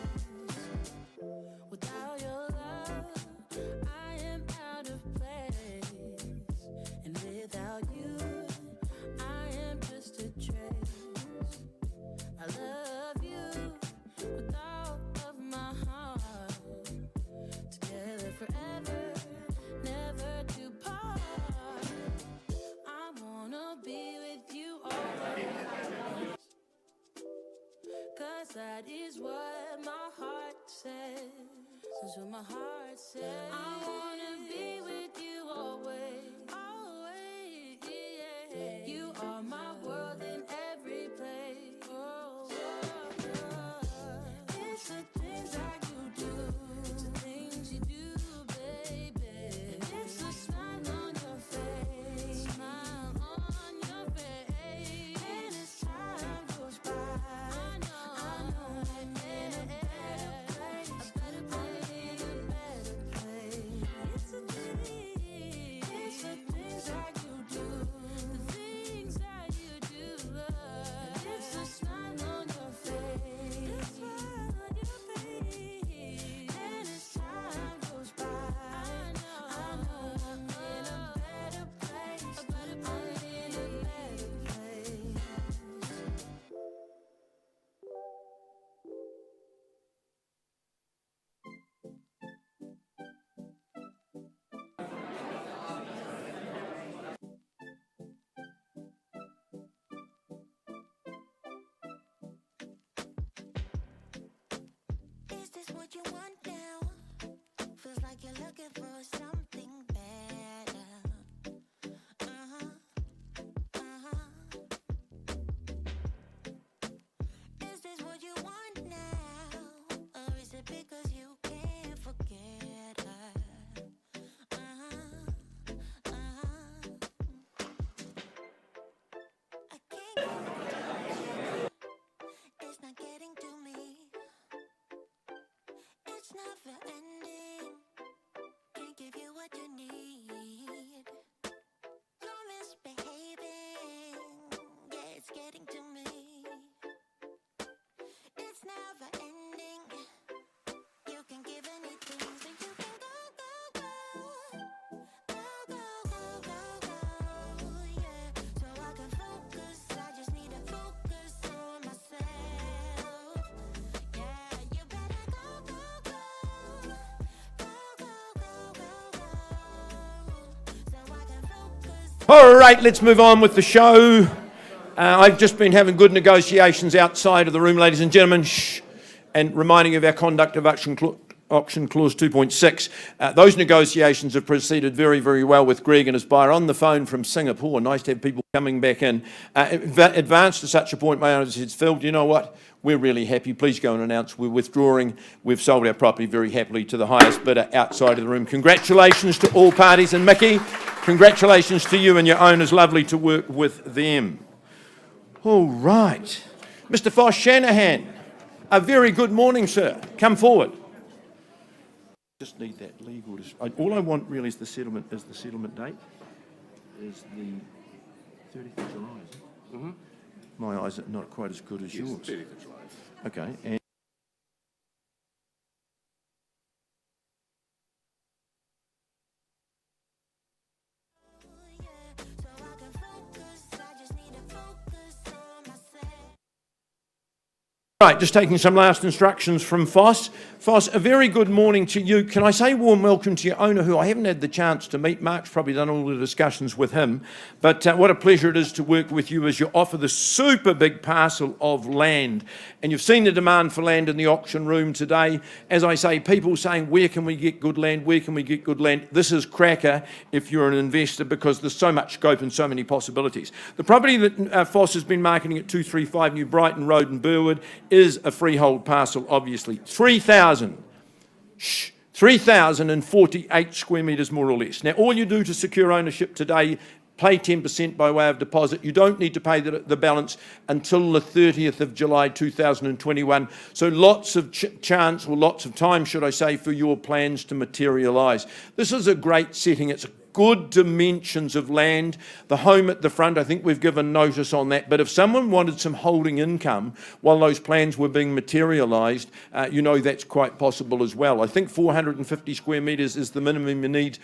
Without your love, I am out of place. And without you, I am just a trace. I love you with all of my heart. Together forever, never to part. I wanna be with you always. 'Cause that is what my heart says. That's what my heart says. I wanna be with you always. Always, yeah. You are my world in every place. Oh, oh, oh. It's the things that you do. It's the things you do, baby. And it's the smile on your face. Smile on your face. And as time goes by, I know I'm in a better place. I'm in a better place. It's the things that you do. The things that you do. And it's the smile on your face. The smile on your face. And as time goes by, I know I'm in a better place. I'm in a better place. Is this what you want now? Feels like you're looking for something better. Uh-huh, uh-huh. Is this what you want now? Or is it because you can't forget her? Uh-huh, uh-huh. I can't. It's not getting to me. It's never ending. Can't give you what you need. You're misbehaving. Yeah, it's getting to me. It's never ending. You can give anything, so you can go, go, go. Go, go, go, go, go. Yeah, so I can focus. I just need to focus on myself. Yeah, you better go, go, go. Go, go, go, go, go. So I can focus. All right, let's move on with the show. I've just been having good negotiations outside of the room, ladies and gentlemen, shh, and reminding you of our conduct of auction clause 2.6. Those negotiations have proceeded very, very well with Greg and his buyer on the phone from Singapore. Nice to have people coming back in. Advanced to such a point, my owner says, Phil, do you know what? We're really happy. Please go and announce we're withdrawing. We've sold our property very happily to the highest bidder outside of the room. Congratulations to all parties. And Mickey, congratulations to you and your owners. Lovely to work with them. All right. Mr. Foss Shanahan, a very good morning, sir. Come forward. Just need that legal. All I want really is the settlement date. Is the 30th of July, is it? Mm-hmm. My eyes are not quite as good as yours. 30th of July. Okay. And Right, just taking some last instructions from Foss. Foss, a very good morning to you. Can I say warm welcome to your owner, who I haven't had the chance to meet. Mark's probably done all the discussions with him. But what a pleasure it is to work with you as you offer this super big parcel of land. And you've seen the demand for land in the auction room today. As I say, people saying, where can we get good land? Where can we get good land? This is cracker if you're an investor, because there's so much scope and so many possibilities. The property that Foss has been marketing at 235 New Brighton Road in Burwood is a freehold parcel, obviously. 3,048 square metres, more or less. Now, all you do to secure ownership today, pay 10% by way of deposit. You don't need to pay the balance until the 30th of July 2021. So lots of chance, or lots of time, should I say, for your plans to materialise. This is a great setting. It's good dimensions of land. The home at the front, I think we've given notice on that. But if someone wanted some holding income while those plans were being materialised, you know that's quite possible as well. I think 450 square metres is the minimum you need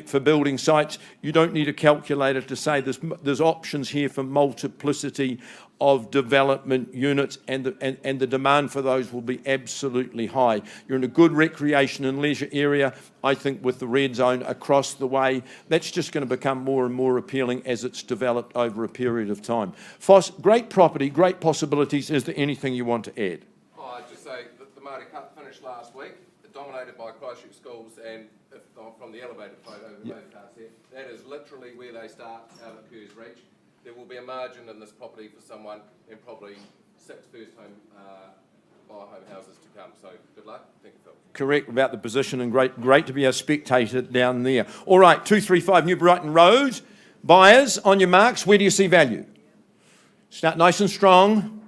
for building sites. You don't need a calculator to say there's options here for multiplicity of development units, and the demand for those will be absolutely high. You're in a good recreation and leisure area. I think with the red zone across the way, that's just going to become more and more appealing as it's developed over a period of time. Foss, great property, great possibilities. Is there anything you want to add? Oh, I'd just say that the Māori Cup finished last week, dominated by Christchurch schools, and from the elevated photo, the photographs there, that is literally where they start out at Kerr's Reach. There will be a margin in this property for someone, and probably 6 first-home buy home houses to come. So good luck. Thank you, Phil. Correct about the position, and great to be a spectator down there. All right, 235 New Brighton Road. Buyers, on your marks, where do you see value? Start nice and strong.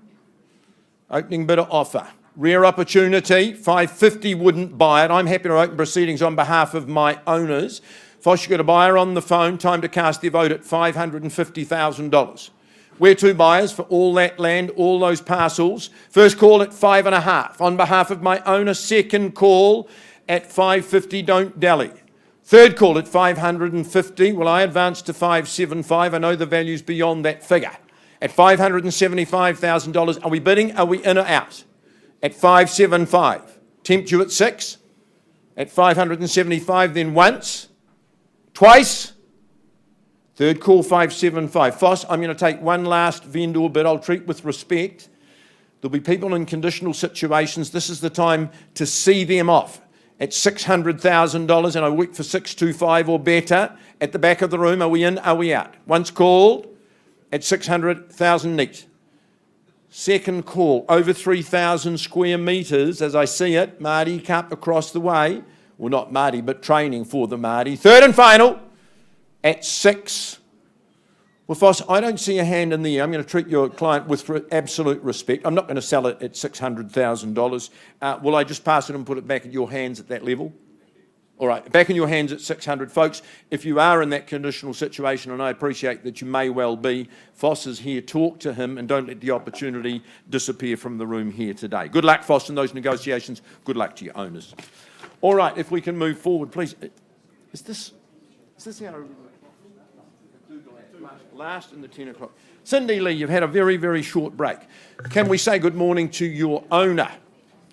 Opening bidder offer. Rare opportunity. 550 wouldn't buy it. I'm happy to open proceedings on behalf of my owners. Foss, you've got a buyer on the phone, time to cast their vote at $550,000. We're two buyers for all that land, all those parcels. First call at 5.5. On behalf of my owner, second call at 550, don't dally. Third call at 550. Well, I advance to 575. I know the value's beyond that figure. At $575,000, are we bidding? Are we in or out? At 575. Tempt you at 6. At 575, then once. Twice. Third call, 575. Foss, I'm going to take one last vendor bid. I'll treat with respect. There'll be people in conditional situations. This is the time to see them off. At $600,000, and I work for 625 or better. At the back of the room, are we in, are we out? Once called, at 600,000 neat. Second call, over 3,000 square metres, as I see it. Māori Cup across the way. Well, not Māori, but training for the Māori. Third and final, at 6. Well, Foss, I don't see a hand in the air. I'm going to treat your client with absolute respect. I'm not going to sell it at $600,000. Will I just pass it and put it back in your hands at that level? All right, back in your hands at 600. Folks, if you are in that conditional situation, and I appreciate that you may well be, Foss is here. Talk to him and don't let the opportunity disappear from the room here today. Good luck, Foss, in those negotiations. Good luck to your owners. All right, if we can move forward, please. Is this our last in the 10 o'clock? Cindy Lee, you've had a very, very short break. Can we say good morning to your owner?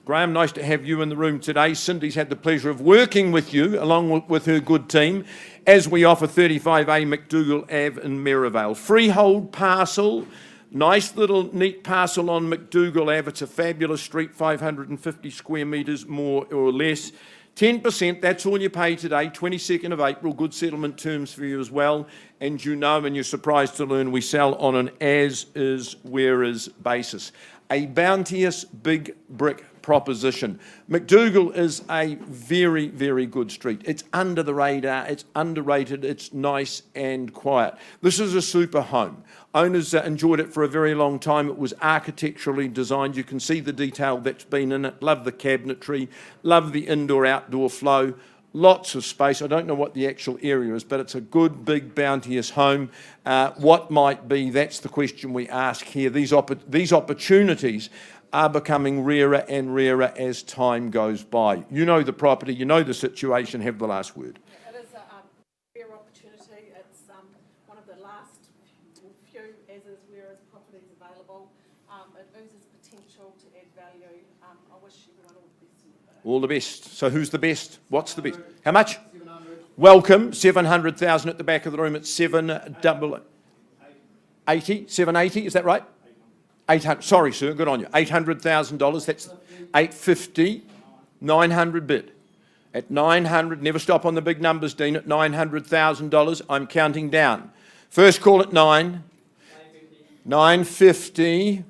Graham, nice to have you in the room today. Cindy's had the pleasure of working with you, along with her good team, as we offer 35A McDougall Ave in Merivale. Freehold parcel, nice little neat parcel on McDougall Ave. It's a fabulous street, 550 square metres, more or less. 10%, that's all you pay today, 22nd of April, good settlement terms for you as well. And you know, and you're surprised to learn, we sell on an as-is, where-is basis. A bounteous big brick proposition. McDougall is a very, very good street. It's under the radar, it's underrated, it's nice and quiet. This is a super home. Owners enjoyed it for a very long time. It was architecturally designed. You can see the detail that's been in it. Love the cabinetry, love the indoor-outdoor flow. Lots of space. I don't know what the actual area is, but it's a good, big, bounteous home. What might be? That's the question we ask here. These opportunities are becoming rarer and rarer as time goes by. You know the property, you know the situation, have the last word. It is a rare opportunity. It's one of the last few as-is, where-is properties available. It oozes potential to add value. I wish everyone all the best in the bid. All the best. So who's the best? What's the best? How much? 700. Welcome. 700,000 at the back of the room at 780. Is that right? 800. Sorry, sir. Good on you. $800,000. That's 850. 900 bid. At 900. Never stop on the big numbers, Dean. At $900,000. I'm counting down. First call at 9. 950.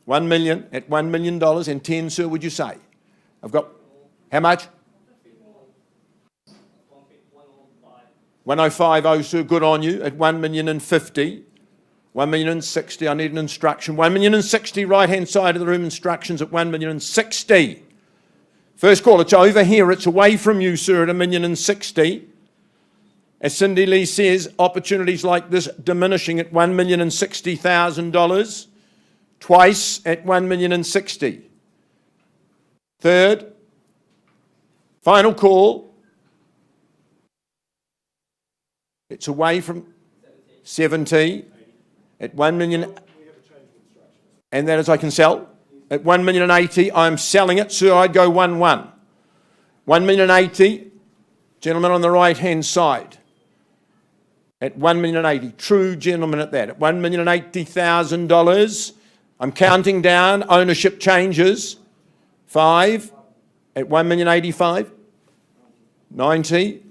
1 million. At $1 million. And 10, sir, would you say? I've got, how much? 105, sir, good on you, at 1,050,000. 1,060,000, I need an instruction. 1,060,000, right-hand side of the room, instructions at 1,060,000. First call, it's over here, it's away from you, sir, at 1,060,000. As Cindy Lee says, opportunities like this diminishing at $1,060,000. Twice at 1,060,000. Third, final call. It's away from 70 at 1 million, and that is I can sell. At 1,080,000, I'm selling it, sir, I'd go 1-1. 1,080,000, gentleman on the right-hand side. At 1,080,000, true gentleman at that. At $1,080,000, I'm counting down, ownership changes. 5 at 1,085,000, 90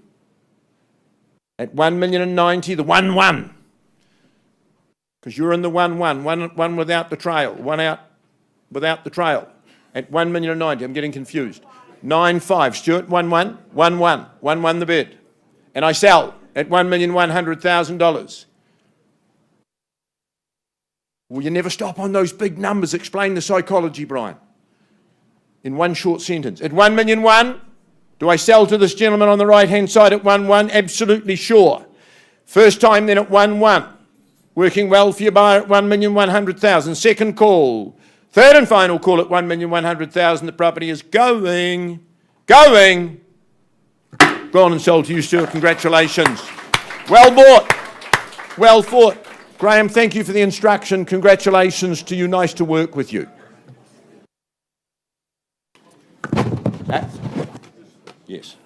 at 1,090,000, the 1-1. Because you're in the 1-1, one without the trail, one out without the trail. At 1,090,000, I'm getting confused. 9-5, Stuart, 1-1, 1-1, 1-1 the bid. And I sell at $1,100,000. Well, you never stop on those big numbers. Explain the psychology, Brian. In one short sentence. At 1,001,000, do I sell to this gentleman on the right-hand side at 1-1? Absolutely sure. First time then at 1-1. Working well for your buyer at 1,100,000. Second call. Third and final call at 1,100,000. The property is going. Go on and sold to you, Stuart. Congratulations. Well bought. Well fought. Graham, thank you for the instruction. Congratulations to you. Nice to work with you. Yes.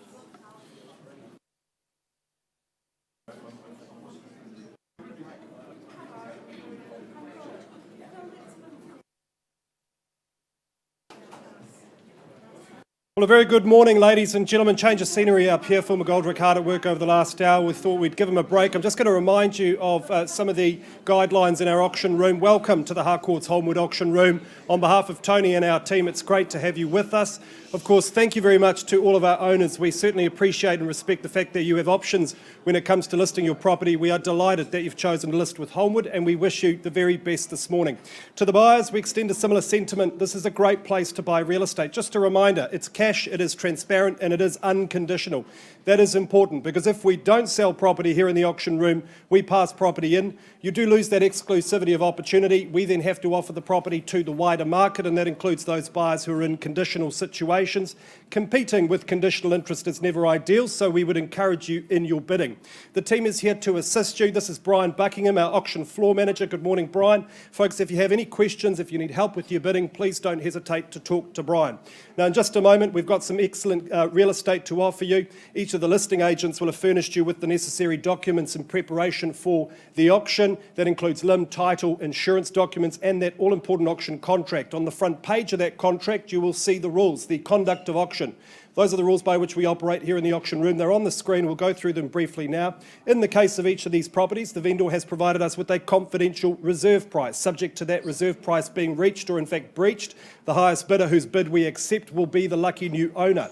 Well, a very good morning, ladies and gentlemen. Change of scenery up here. Phil McGoldrick hard at work over the last hour. We thought we'd give him a break. I'm just going to remind you of some of the guidelines in our auction room. Welcome to the Harcourts Holmwood auction room. On behalf of Tony and our team, it's great to have you with us. Of course, thank you very much to all of our owners. We certainly appreciate and respect the fact that you have options when it comes to listing your property. We are delighted that you've chosen to list with Holmwood, and we wish you the very best this morning. To the buyers, we extend a similar sentiment. This is a great place to buy real estate. Just a reminder, it's cash, it is transparent, and it is unconditional. That is important because if we don't sell property here in the auction room, we pass property in. You do lose that exclusivity of opportunity. We then have to offer the property to the wider market, and that includes those buyers who are in conditional situations. Competing with conditional interest is never ideal, so we would encourage you in your bidding. The team is here to assist you. This is Brian Buckingham, our auction floor manager. Good morning, Brian. Folks, if you have any questions, if you need help with your bidding, please don't hesitate to talk to Brian. Now, in just a moment, we've got some excellent real estate to offer you. Each of the listing agents will have furnished you with the necessary documents in preparation for the auction. That includes LIM, title, insurance documents, and that all-important auction contract. On the front page of that contract, you will see the rules, the conduct of auction. Those are the rules by which we operate here in the auction room. They're on the screen. We'll go through them briefly now. In the case of each of these properties, the vendor has provided us with a confidential reserve price. Subject to that reserve price being reached or in fact breached, the highest bidder whose bid we accept will be the lucky new owner.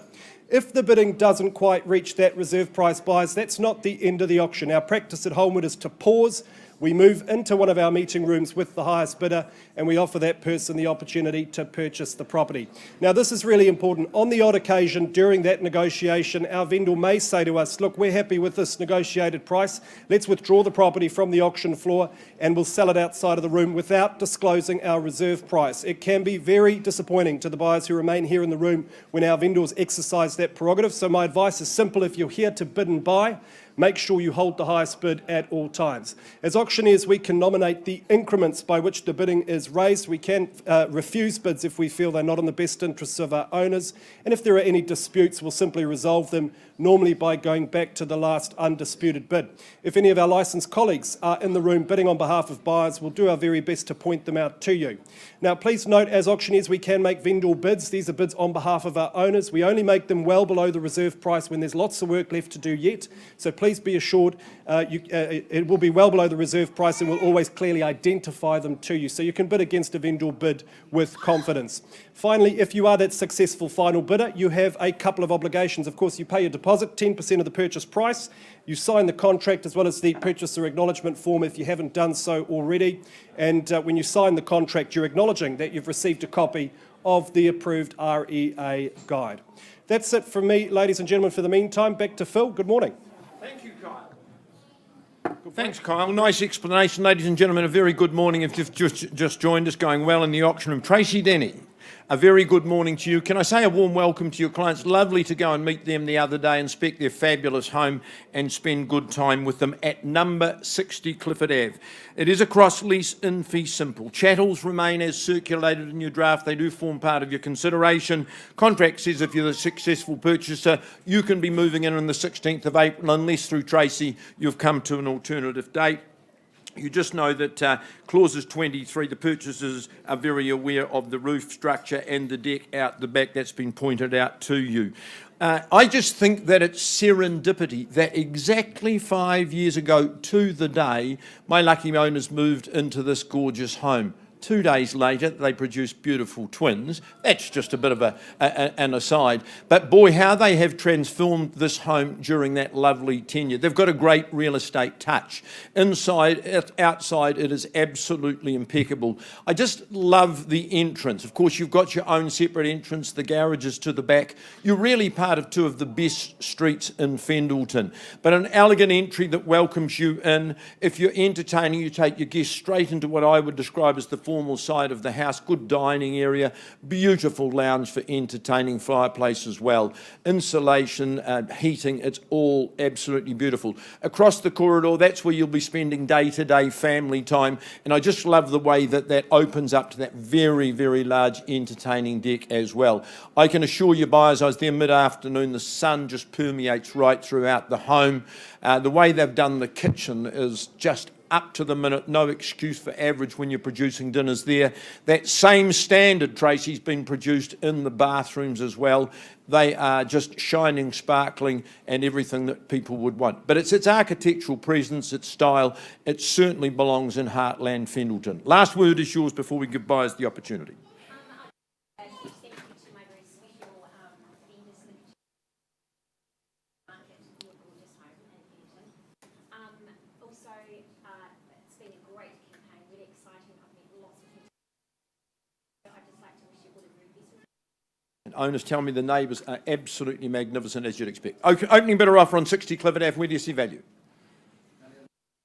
If the bidding doesn't quite reach that reserve price, buyers, that's not the end of the auction. Our practice at Holmwood is to pause. We move into one of our meeting rooms with the highest bidder and we offer that person the opportunity to purchase the property. Now, this is really important. On the odd occasion during that negotiation, our vendor may say to us, look, we're happy with this negotiated price. Let's withdraw the property from the auction floor and we'll sell it outside of the room without disclosing our reserve price. It can be very disappointing to the buyers who remain here in the room when our vendors exercise that prerogative. So my advice is simple. If you're here to bid and buy, Make sure you hold the highest bid at all times. As auctioneers, we can nominate the increments by which the bidding is raised. We can refuse bids if we feel they're not in the best interests of our owners. And if there are any disputes, we'll simply resolve them, normally by going back to the last undisputed bid. If any of our licensed colleagues are in the room bidding on behalf of buyers, we'll do our very best to point them out to you. Now, please note, as auctioneers, we can make vendor bids. These are bids on behalf of our owners. We only make them well below the reserve price when there's lots of work left to do yet. So please be assured it will be well below the reserve price, and we'll always clearly identify them to you. So you can bid against a vendor bid with confidence. Finally, if you are that successful final bidder, you have a couple of obligations. Of course, you pay your deposit, 10% of the purchase price. You sign the contract as well as the purchaser acknowledgement form if you haven't done so already. And when you sign the contract, you're acknowledging that you've received a copy of the approved REA guide. That's it from me, ladies and gentlemen, for the meantime. Back to Phil. Good morning. Thank you, Kyle. Thanks, Kyle. Nice explanation. Ladies and gentlemen, a very good morning. If you've just joined us, going well in the auction room. Tracy Denny, a very good morning to you. Can I say a warm welcome to your clients? Lovely to go and meet them the other day, inspect their fabulous home and spend good time with them at number 60 Clifford Ave. It is a cross-lease in fee simple. Chattels remain as circulated in your draft. They do form part of your consideration. Contract says if you're the successful purchaser, you can be moving in on the 16th of April, unless through Tracy you've come to an alternative date. You just know that clauses 23, the purchasers are very aware of the roof structure and the deck out the back. That's been pointed out to you. I just think that it's serendipity that exactly 5 years ago to the day, my lucky owners moved into this gorgeous home. 2 days later, they produced beautiful twins. That's just a bit of an aside. But boy, how they have transformed this home during that lovely tenure. They've got a great real estate touch. Inside, outside, it is absolutely impeccable. I just love the entrance. Of course, you've got your own separate entrance. The garage is to the back. You're really part of two of the best streets in Fendalton. But an elegant entry that welcomes you in. If you're entertaining, you take your guests straight into what I would describe as the formal side of the house. Good dining area, beautiful lounge for entertaining, fireplace as well, insulation, heating, it's all absolutely beautiful. Across the corridor, that's where you'll be spending day-to-day family time, and I just love the way that that opens up to that very, very large entertaining deck as well. I can assure you buyers, I was there mid-afternoon, the sun just permeates right throughout the home. The way they've done the kitchen is just up to the minute, no excuse for average when you're producing dinners there. That same standard, Tracy's been produced in the bathrooms as well. They are just shining, sparkling, and everything that people would want. But it's its architectural presence, its style, it certainly belongs in Heartland Fendalton. Last word is yours before we give buyers the opportunity. Owners tell me the neighbours are absolutely magnificent, as you'd expect. Opening bidder offer on 60 Clifford Ave. Where do you see value?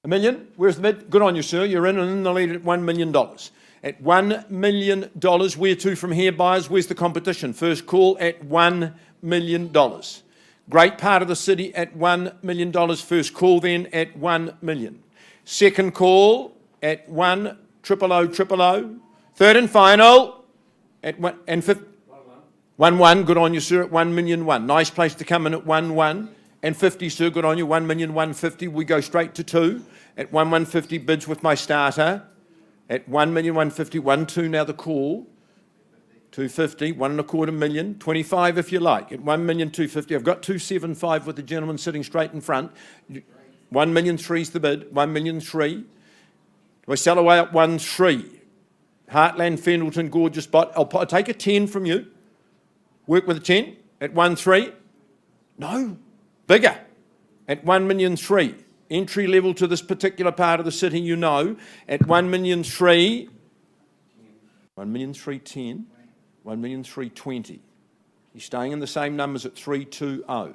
$1 million? Where's the bid? Good on you, sir. You're in and in the lead at $1 million. At $1 million, where to from here, buyers? Where's the competition? First call at $1 million. Great part of the city at $1 million. First call then at $1 million. Second call at 1,000,000. Third and final at 1 and 50. 1-1, good on you, sir, at 1,000,001. Nice place to come in at 1-1. And 50, sir, good on you, 1,150,000. We go straight to 2 at 1,150 bids with my starter. At 1,150,000, 1-2 now the call. 250, 1.25 million, 25 if you like. At 1,250,000, I've got 275 with the gentleman sitting straight in front. 1,003,000 is the bid, 1,003,000. Do I sell away at 1.3? Heartland Fendalton, gorgeous spot. I'll take a 10 from you. Work with a 10 at 1.3. No, bigger at 1,003,000. Entry level to this particular part of the city, you know, at 1,003,000. 1,003,010. 1,003,020. You're staying in the same numbers at 320.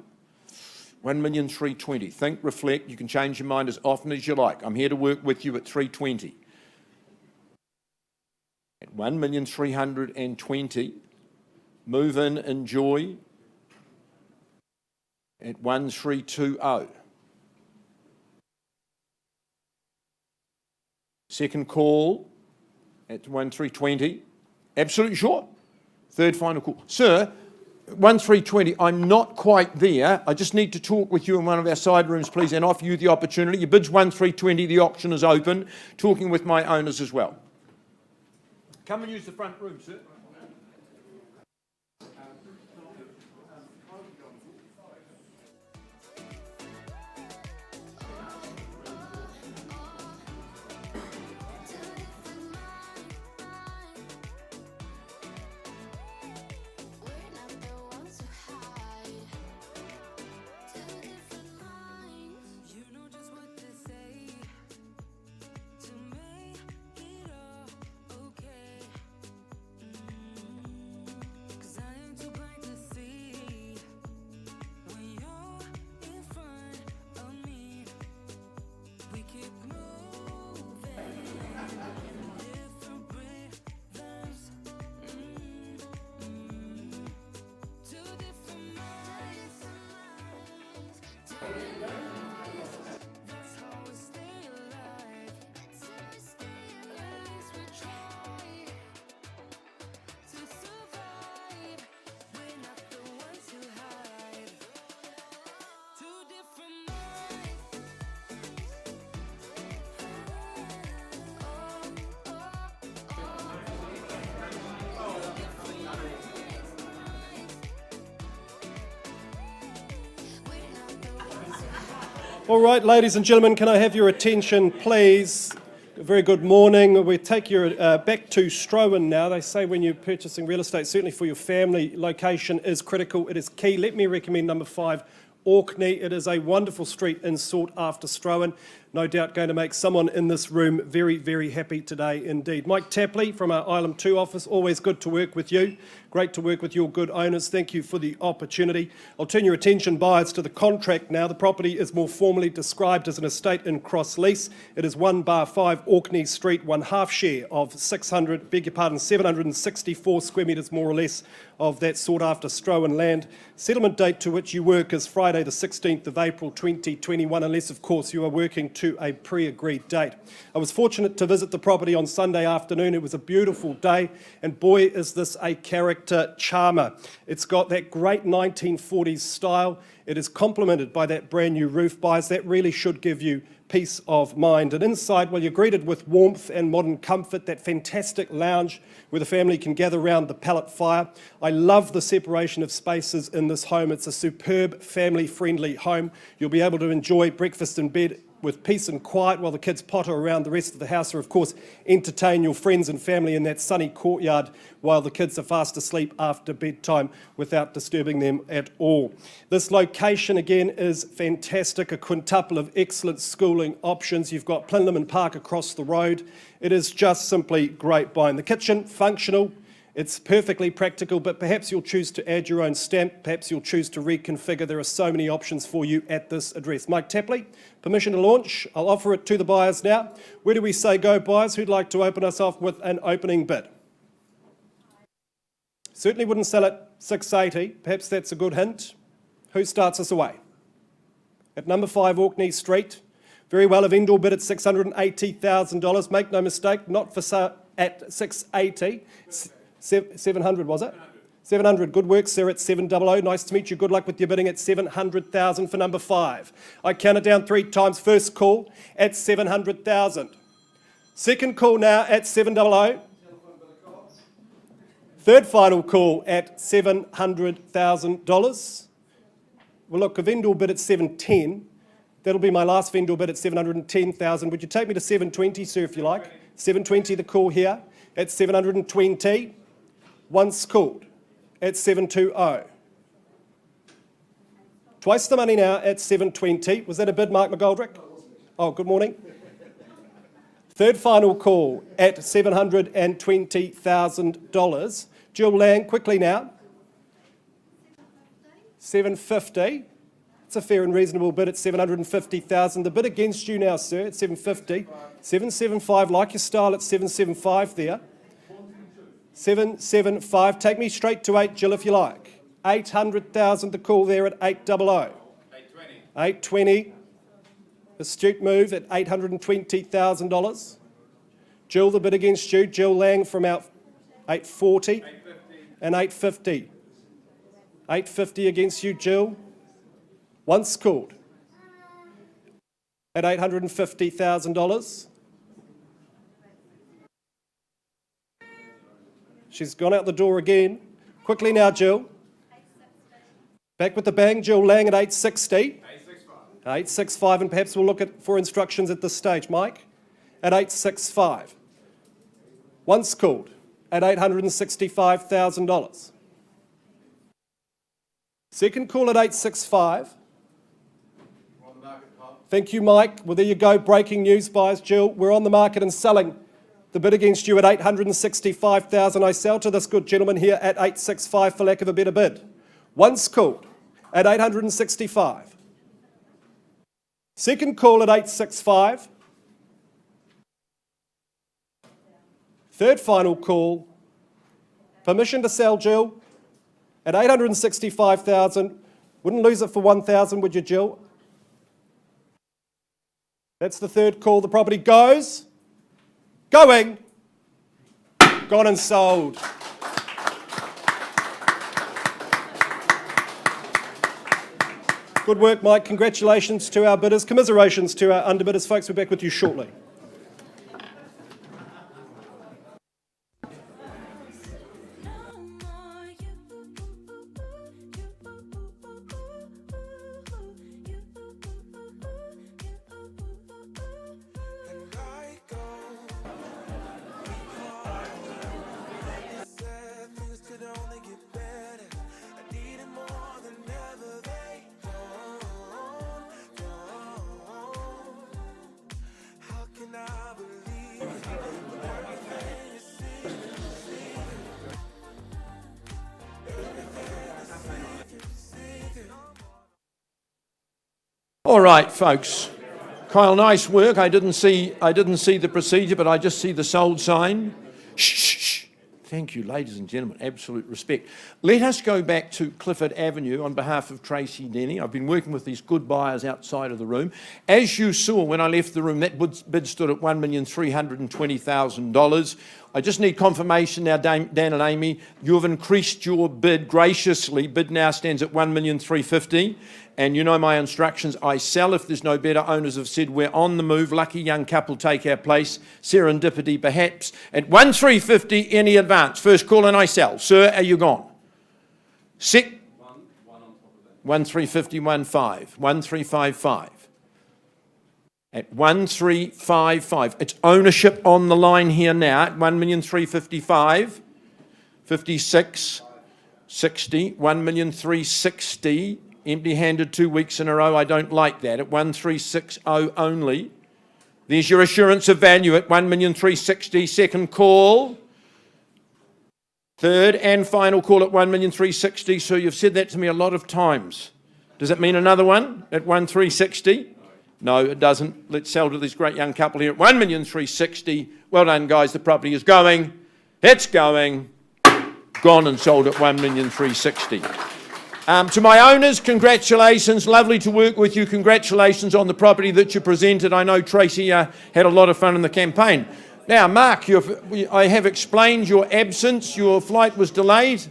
1,003,020. Think, reflect. You can change your mind as often as you like. I'm here to work with you at 320. At 1,320,000. Move in, enjoy at 1,320. Second call at 1320. Absolutely sure. Third final call. Sir, 1320, I'm not quite there. I just need to talk with you in one of our side rooms, please, and offer you the opportunity. Your bid's 1320, the auction is open. Talking with my owners as well. Come and use the front room, sir. All right, ladies and gentlemen, can I have your attention, please? A very good morning. We take you back to Strowan now. They say when you're purchasing real estate, certainly for your family, location is critical. It is key. Let me recommend number 5, Orkney. It is a wonderful street in sought after Strowan. No doubt going to make someone in this room very, very happy today indeed. Mike Tapley from our Island 2 office, always good to work with you. Great to work with your good owners. Thank you for the opportunity. I'll turn your attention, buyers, to the contract now. The property is more formally described as an estate in cross lease. It is 1/5 Orkney Street, 1/2 share of 764 square metres more or less of that sought after Strowan land. Settlement date to which you work is Friday the 16th of April 2021, unless of course you are working to a pre-agreed date. I was fortunate to visit the property on Sunday afternoon. It was a beautiful day, and boy is this a character charmer. It's got that great 1940s style. It is complemented by that brand new roof, buyers. That really should give you peace of mind. And inside, well, you're greeted with warmth and modern comfort, that fantastic lounge where the family can gather around the pellet fire. I love the separation of spaces in this home. It's a superb family-friendly home. You'll be able to enjoy breakfast in bed with peace and quiet while the kids potter around the rest of the house, or of course entertain your friends and family in that sunny courtyard while the kids are fast asleep after bedtime without disturbing them at all. This location again is fantastic, a quintuple of excellent schooling options. You've got Plinlimmon Park across the road. It is just simply great buying. The kitchen, functional. It's perfectly practical, but perhaps you'll choose to add your own stamp, perhaps you'll choose to reconfigure. There are so many options for you at this address. Mike Tapley, permission to launch. I'll offer it to the buyers now. Where do we say go, buyers? Who'd like to open us off with an opening bid? Certainly wouldn't sell at 680. Perhaps that's a good hint. Who starts us away? At number 5 Orkney Street. Very well, a vendor bid at $680,000. Make no mistake, not for sale at 680. 700 was it? 700. Good work, sir, at 700. Nice to meet you. Good luck with your bidding at 700,000 for number 5. I count it down 3 times. First call at 700,000. Second call now at 700. Third final call at $700,000. Well, look, a vendor bid at 710. That'll be my last vendor bid at 710,000. Would you take me to 720, sir, if you like? 720, the call here at 720. Once called at 720. Twice the money now at 720. Was that a bid, Mark McGoldrick? Oh, good morning. Third final call at $720,000. Jill Lang, quickly now. 750. It's a fair and reasonable bid at 750,000. The bid against you now, sir, at 750. 775, like your style at 775 there. 775. Take me straight to 8, Jill, if you like. 800,000 the call there at 800. 820. Astute move at $820,000. Jill, the bid against you. Jill Lang from out 840 and 850. 850 against you, Jill. Once called at $850,000. She's gone out the door again. Quickly now, Jill. Back with the bang, Jill Lang at 860. 865, and perhaps we'll look for instructions at this stage. Mike, at 865. Once called at $865,000. Second call at 865. Thank you, Mike. Well, there you go. Breaking news, buyers. Jill, we're on the market and selling. The bid against you at $865,000. I sell to this good gentleman here at 865 for lack of a better bid. Once called at 865. Second call at 865. Third final call. Permission to sell, Jill, at $865,000. Wouldn't lose it for $1,000, would you, Jill? That's the third call. The property goes. Going. Gone and sold. Good work, Mike. Congratulations to our bidders. Commiserations to our underbidders. Folks, we're back with you shortly. All right, folks. Kyle, nice work. I didn't see the procedure, but I just see the sold sign. Shh, shh, shh. Thank you, ladies and gentlemen. Absolute respect. Let us go back to Clifford Avenue on behalf of Tracy Denny. I've been working with these good buyers outside of the room. As you saw when I left the room, that bid stood at $1,320,000. I just need confirmation now, Dan and Amy. You've increased your bid graciously. Bid now stands at $1,350,000. And you know my instructions. I sell if there's no better. Owners have said we're on the move. Lucky young couple take our place. Serendipity perhaps. At $1,350,000, any advance. First call and I sell. Sir, are you gone? Sick. $1,350,000, 1.5. 1,355. At 1,355. It's ownership on the line here now at 1,355,000. 56. 60. 1,360,000. Empty-handed 2 weeks in a row. I don't like that. At 1,360 only. There's your assurance of value at 1,360,000. Second call. Third and final call at 1,360,000. So you've said that to me a lot of times. Does that mean another one at 1,360,000? No, it doesn't. Let's sell to this great young couple here at 1,360,000. Well done, guys. The property is going. It's going. Gone and sold at 1,360,000. To my owners, congratulations. Lovely to work with you. Congratulations on the property that you presented. I know Tracy had a lot of fun in the campaign. Now, Mark, I have explained your absence. Your flight was delayed.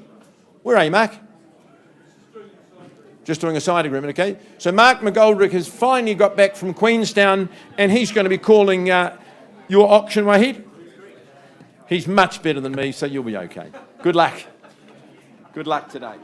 Where are you, Mark? Just doing a side agreement, okay? So Mark McGoldrick has finally got back from Queenstown and he's going to be calling your auction, Wahid. He's much better than me, so you'll be okay. Good luck. Good luck today.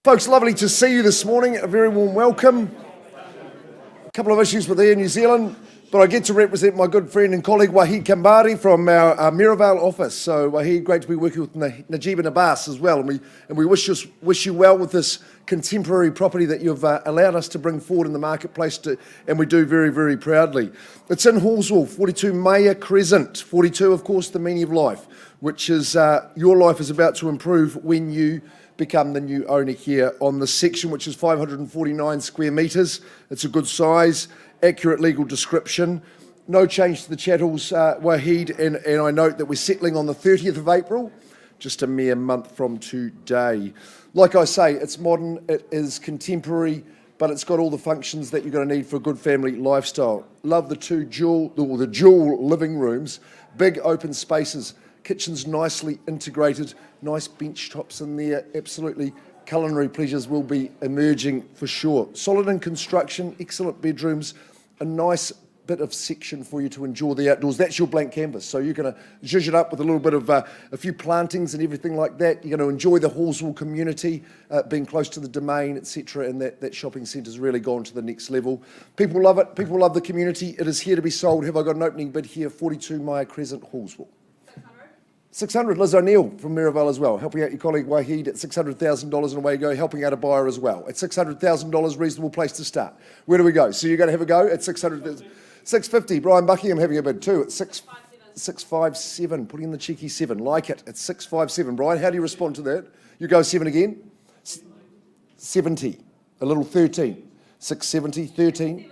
Folks, lovely to see you this morning. A very warm welcome. A couple of issues with Air New Zealand. But I get to represent my good friend and colleague Wahid Kambari from our Mirabale office. So Wahid, great to be working with Najib and Abbas as well. And we wish you well with this contemporary property that you've allowed us to bring forward in the marketplace, and we do very, very proudly. It's in Hallswell, 42 Maya Crescent. 42, of course, the meaning of life, which is your life is about to improve when you become the new owner here on this section, which is 549 square metres. It's a good size, accurate legal description. No change to the chattels, Wahid, and I note that we're settling on the 30th of April, just a mere month from today. Like I say, it's modern, it is contemporary, but it's got all the functions that you're going to need for a good family lifestyle. Love the dual living rooms, big open spaces, kitchens nicely integrated, nice bench tops in there, absolutely culinary pleasures will be emerging for sure. Solid in construction, excellent bedrooms, a nice bit of section for you to enjoy the outdoors. That's your blank canvas. So you're going to zhuzh it up with a little bit of a few plantings and everything like that. You're going to enjoy the Hallswell community, being close to the domain, etc. And that shopping centre's really gone to the next level. People love it. People love the community. It is here to be sold. Have I got an opening bid here? 42 Maya Crescent, Hallswell. 600, Liz O'Neill from Mirabale as well, helping out your colleague Wahid at $600,000 and away you go, helping out a buyer as well. At $600,000, reasonable place to start. Where do we go? So you're going to have a go at 600,000. 650, Brian Buckingham having a bid too at 657, putting in the cheeky 7, like it, at 657. Brian, how do you respond to that? You go 7 again? 70, a little 13, 670, 13,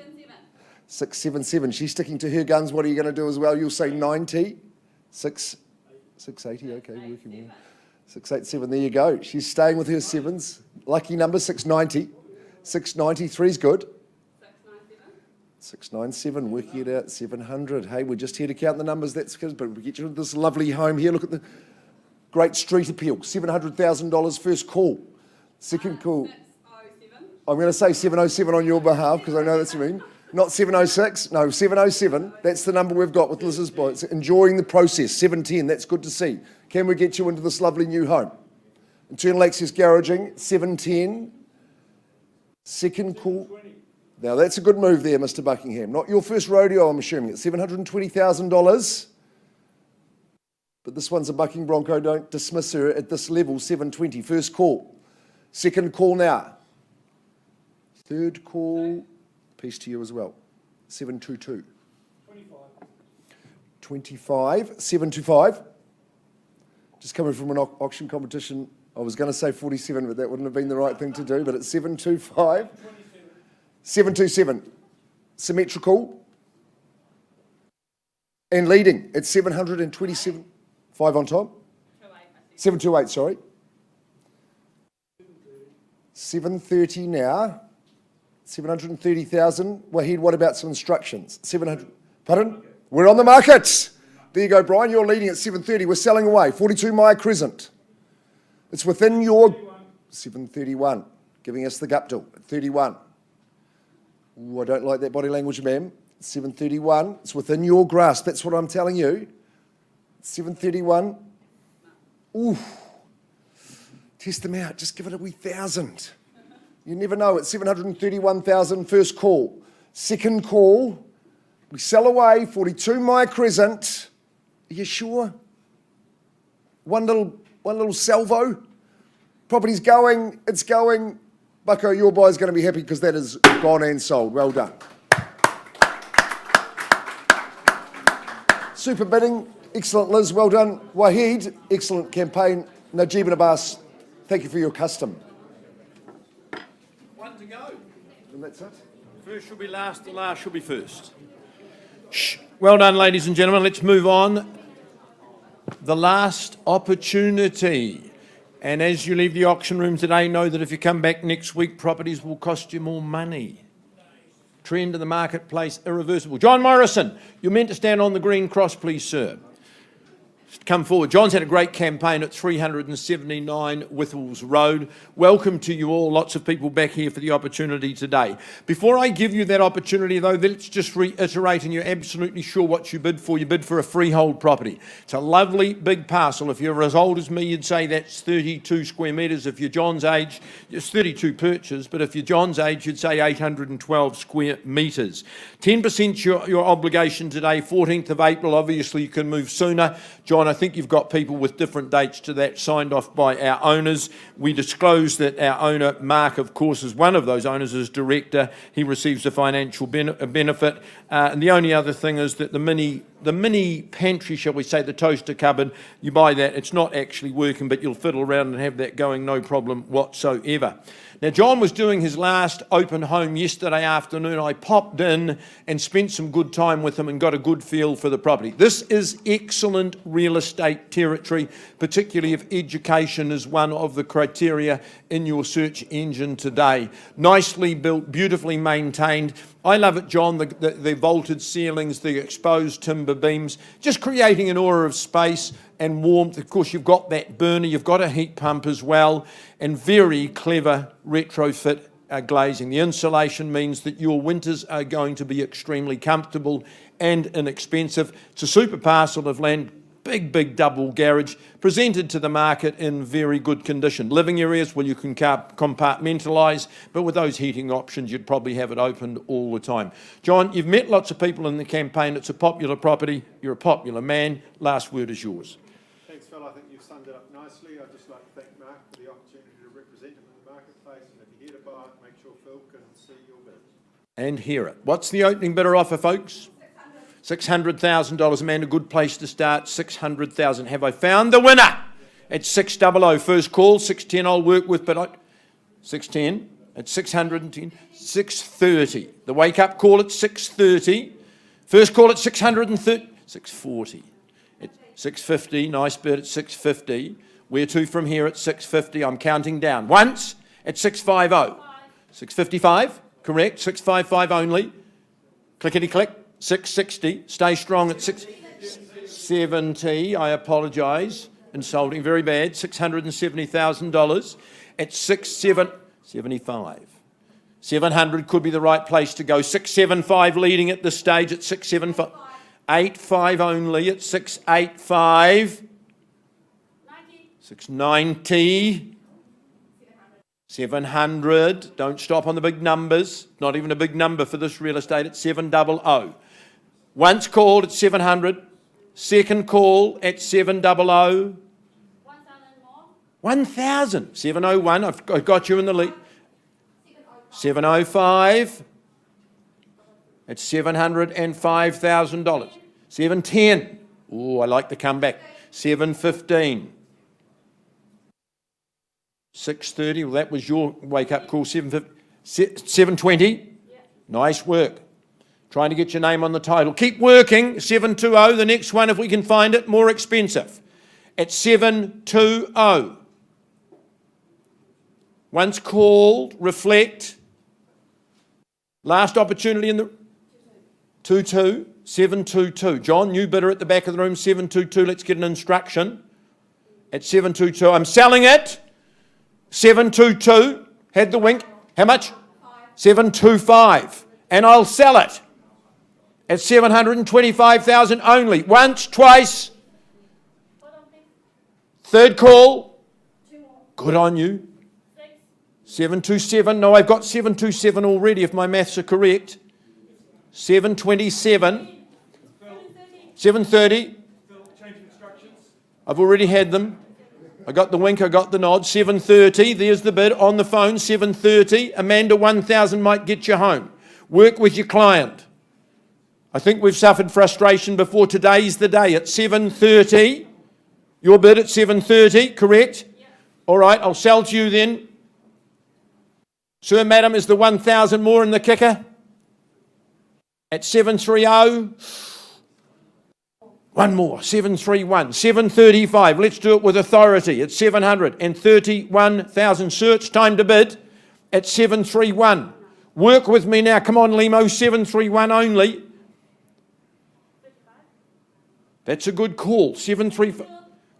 677. She's sticking to her guns. What are you going to do as well? You'll say 90, 680, okay, working well. 687, there you go. She's staying with her 7s. Lucky number, 690. 693's good. 697, working it out, 700. Hey, we're just here to count the numbers, that's good, but we get you into this lovely home here. Look at the great street appeal. $700,000 first call. Second call. I'm going to say 707 on your behalf because I know that's what I mean. Not 706, no, 707. That's the number we've got with Liz's boy. It's enjoying the process. 710, that's good to see. Can we get you into this lovely new home? Internal access garaging, 710. Second call. Now, that's a good move there, Mr. Buckingham. Not your first rodeo, I'm assuming. It's $720,000. But this one's a bucking bronco. Don't dismiss her at this level, 720. First call. Second call now. Third call. Peace to you as well. 722. 25. 725. Just coming from an auction competition. I was going to say 47, but that wouldn't have been the right thing to do. But it's 725. 727, symmetrical, and leading at 727, 5 on top, 728, sorry, 730 now, 730,000. Wahid, what about some instructions? 700, pardon? We're on the market. There you go, Brian, you're leading at 730. We're selling away, 42 Maya Crescent. It's within your, 731, giving us the gut deal at 31. Ooh, I don't like that body language, ma'am. 731. It's within your grasp. That's what I'm telling you. 731. Ooh. Test them out. Just give it a wee thousand. You never know. It's 731,000. First call. Second call. We sell away. 42 Maya Crescent. Are you sure? One little salvo. Property's going. It's going. Bucko, your buyer's going to be happy because that is gone and sold. Well done. Super bidding. Excellent, Liz. Well done. Wahid, excellent campaign. Najib and Abbas, thank you for your custom. One to go. And that's it. First shall be last, the last shall be first. Shh. Well done, ladies and gentlemen. Let's move on. The last opportunity. And as you leave the auction room today, know that if you come back next week, properties will cost you more money. Trend of the marketplace, irreversible. John Morrison, you're meant to stand on the green cross, please, sir. come forward. John's had a great campaign at 379 Whittles Road. Welcome to you all. Lots of people back here for the opportunity today. Before I give you that opportunity, though, let's just reiterate, and you're absolutely sure what you bid for. You bid for a freehold property. It's a lovely big parcel. If you're as old as me, you'd say that's 32 square metres. If you're John's age, it's 32 perches, but if you're John's age, you'd say 812 square metres. 10% your obligation today, 14th of April. Obviously, you can move sooner. John, I think you've got people with different dates to that signed off by our owners. We disclose that our owner, Mark, of course, is one of those owners as director. He receives a financial benefit. And the only other thing is that the mini pantry, shall we say, the toaster cupboard, you buy that. It's not actually working, but you'll fiddle around and have that going, no problem whatsoever. Now, John was doing his last open home yesterday afternoon. I popped in and spent some good time with him and got a good feel for the property. This is excellent real estate territory, particularly if education is one of the criteria in your search engine today. Nicely built, beautifully maintained. I love it, John, the vaulted ceilings, the exposed timber beams, just creating an aura of space and warmth. Of course, you've got that burner, you've got a heat pump as well, and very clever retrofit glazing. The insulation means that your winters are going to be extremely comfortable and inexpensive. It's a super parcel of land, big double garage, presented to the market in very good condition. Living areas, well, you can compartmentalise, but with those heating options, you'd probably have it opened all the time. John, you've met lots of people in the campaign. It's a popular property. You're a popular man. Last word is yours. Thanks, Phil. I think you've summed it up nicely. I'd just like to thank Mark for the opportunity to represent him in the marketplace. And if you're here to buy it, make sure Phil can see your bid. And hear it. What's the opening bidder offer, folks? $600,000, Amanda, good place to start, $600,000. Have I found the winner? It's 600, first call, 610 I'll work with, but 610, it's 610, 630. The wake up call at 630, first call at 630, 640, it's 650, nice bid at 650. Where to from here at 650? I'm counting down. Once at 650, 655, correct, 655 only, clickety click. 660, stay strong at 670, I apologise, insulting, very bad, $670,000 at 675. 700 could be the right place to go, 675 leading at this stage at 675, 85 only at 685, 690, 700, don't stop on the big numbers, not even a big number for this real estate at 700. Once called at 700, second call at 700. 1,000, 701, I've got you in the lead. 705, it's $705,000. 710, oh, I like the comeback. 715. 630, well, that was your wake-up call. 720, nice work. Trying to get your name on the title. Keep working. 720, the next one, if we can find it, more expensive. At 720. Once called, reflect. Last opportunity in the 22, 722. John, new bidder at the back of the room, 722. Let's get an instruction. At 722, I'm selling it. 722, had the wink. How much? 725. And I'll sell it at 725,000 only. Once, twice. Third call. Good on you. 727. No, I've got 727 already if my maths are correct. 727. 730. I've already had them. I got the wink, I got the nod. 730, there's the bid on the phone, 730. Amanda, 1,000 might get you home. Work with your client. I think we've suffered frustration before. Today's the day. At 730, your bid at 730, correct? Yep. All right, I'll sell to you then. Sir, madam, is the 1,000 more in the kicker? At 730. One more, 731, 735. Let's do it with authority. It's 731,000. Search time to bid at 731. Work with me now. Come on, Limo. 731 only. That's a good call. 735.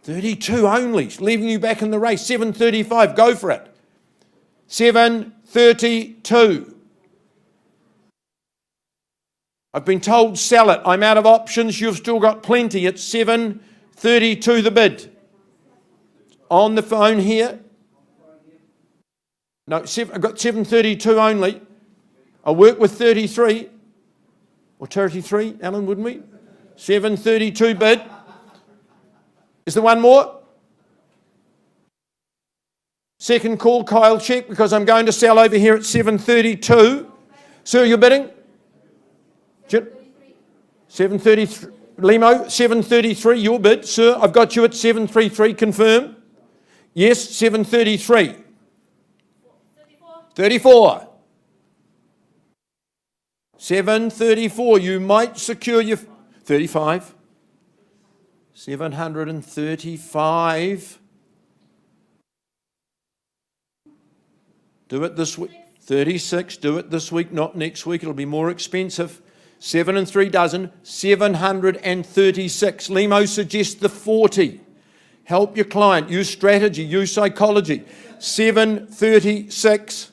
32 only. Leaving you back in the race. 735. Go for it. 732. I've been told sell it. I'm out of options. You've still got plenty. It's 732 the bid. On the phone here. No, I've got 732 only. I'll work with 33. Or 33, Alan, wouldn't we? 732 bid. Is there one more? Second call, Kyle, check, because I'm going to sell over here at 732. Sir, you're bidding? 733. Limo, 733, your bid. Sir, I've got you at 733, confirm. Yes, 733. 34. 734, you might secure your 35. 735. Do it this week. 36, do it this week, not next week. It'll be more expensive. 7 and 3 dozen, 736. Limo suggests the 40. Help your client, use strategy, use psychology. 736.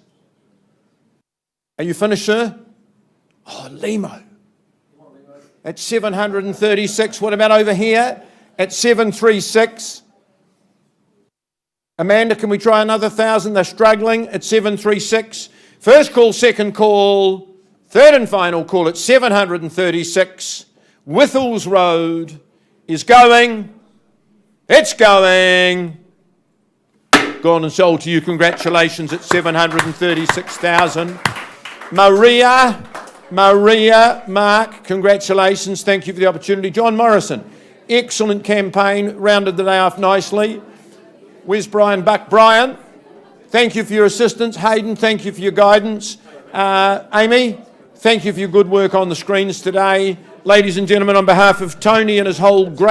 Are you finished, sir? Oh, Limo. At 736. What about over here? At 736. Amanda, can we try another 1,000? They're struggling at 736. First call, second call, third and final call at 736. Whittles Road is going. It's going. Gone and sold to you. Congratulations at 736,000. Maria, Mark, congratulations. Thank you for the opportunity. John Morrison, excellent campaign. Rounded the day off nicely. Where's Brian Buck? Brian, thank you for your assistance. Hayden, thank you for your guidance. Amy, thank you for your good work on the screens today. Ladies and gentlemen, on behalf of Tony and his whole great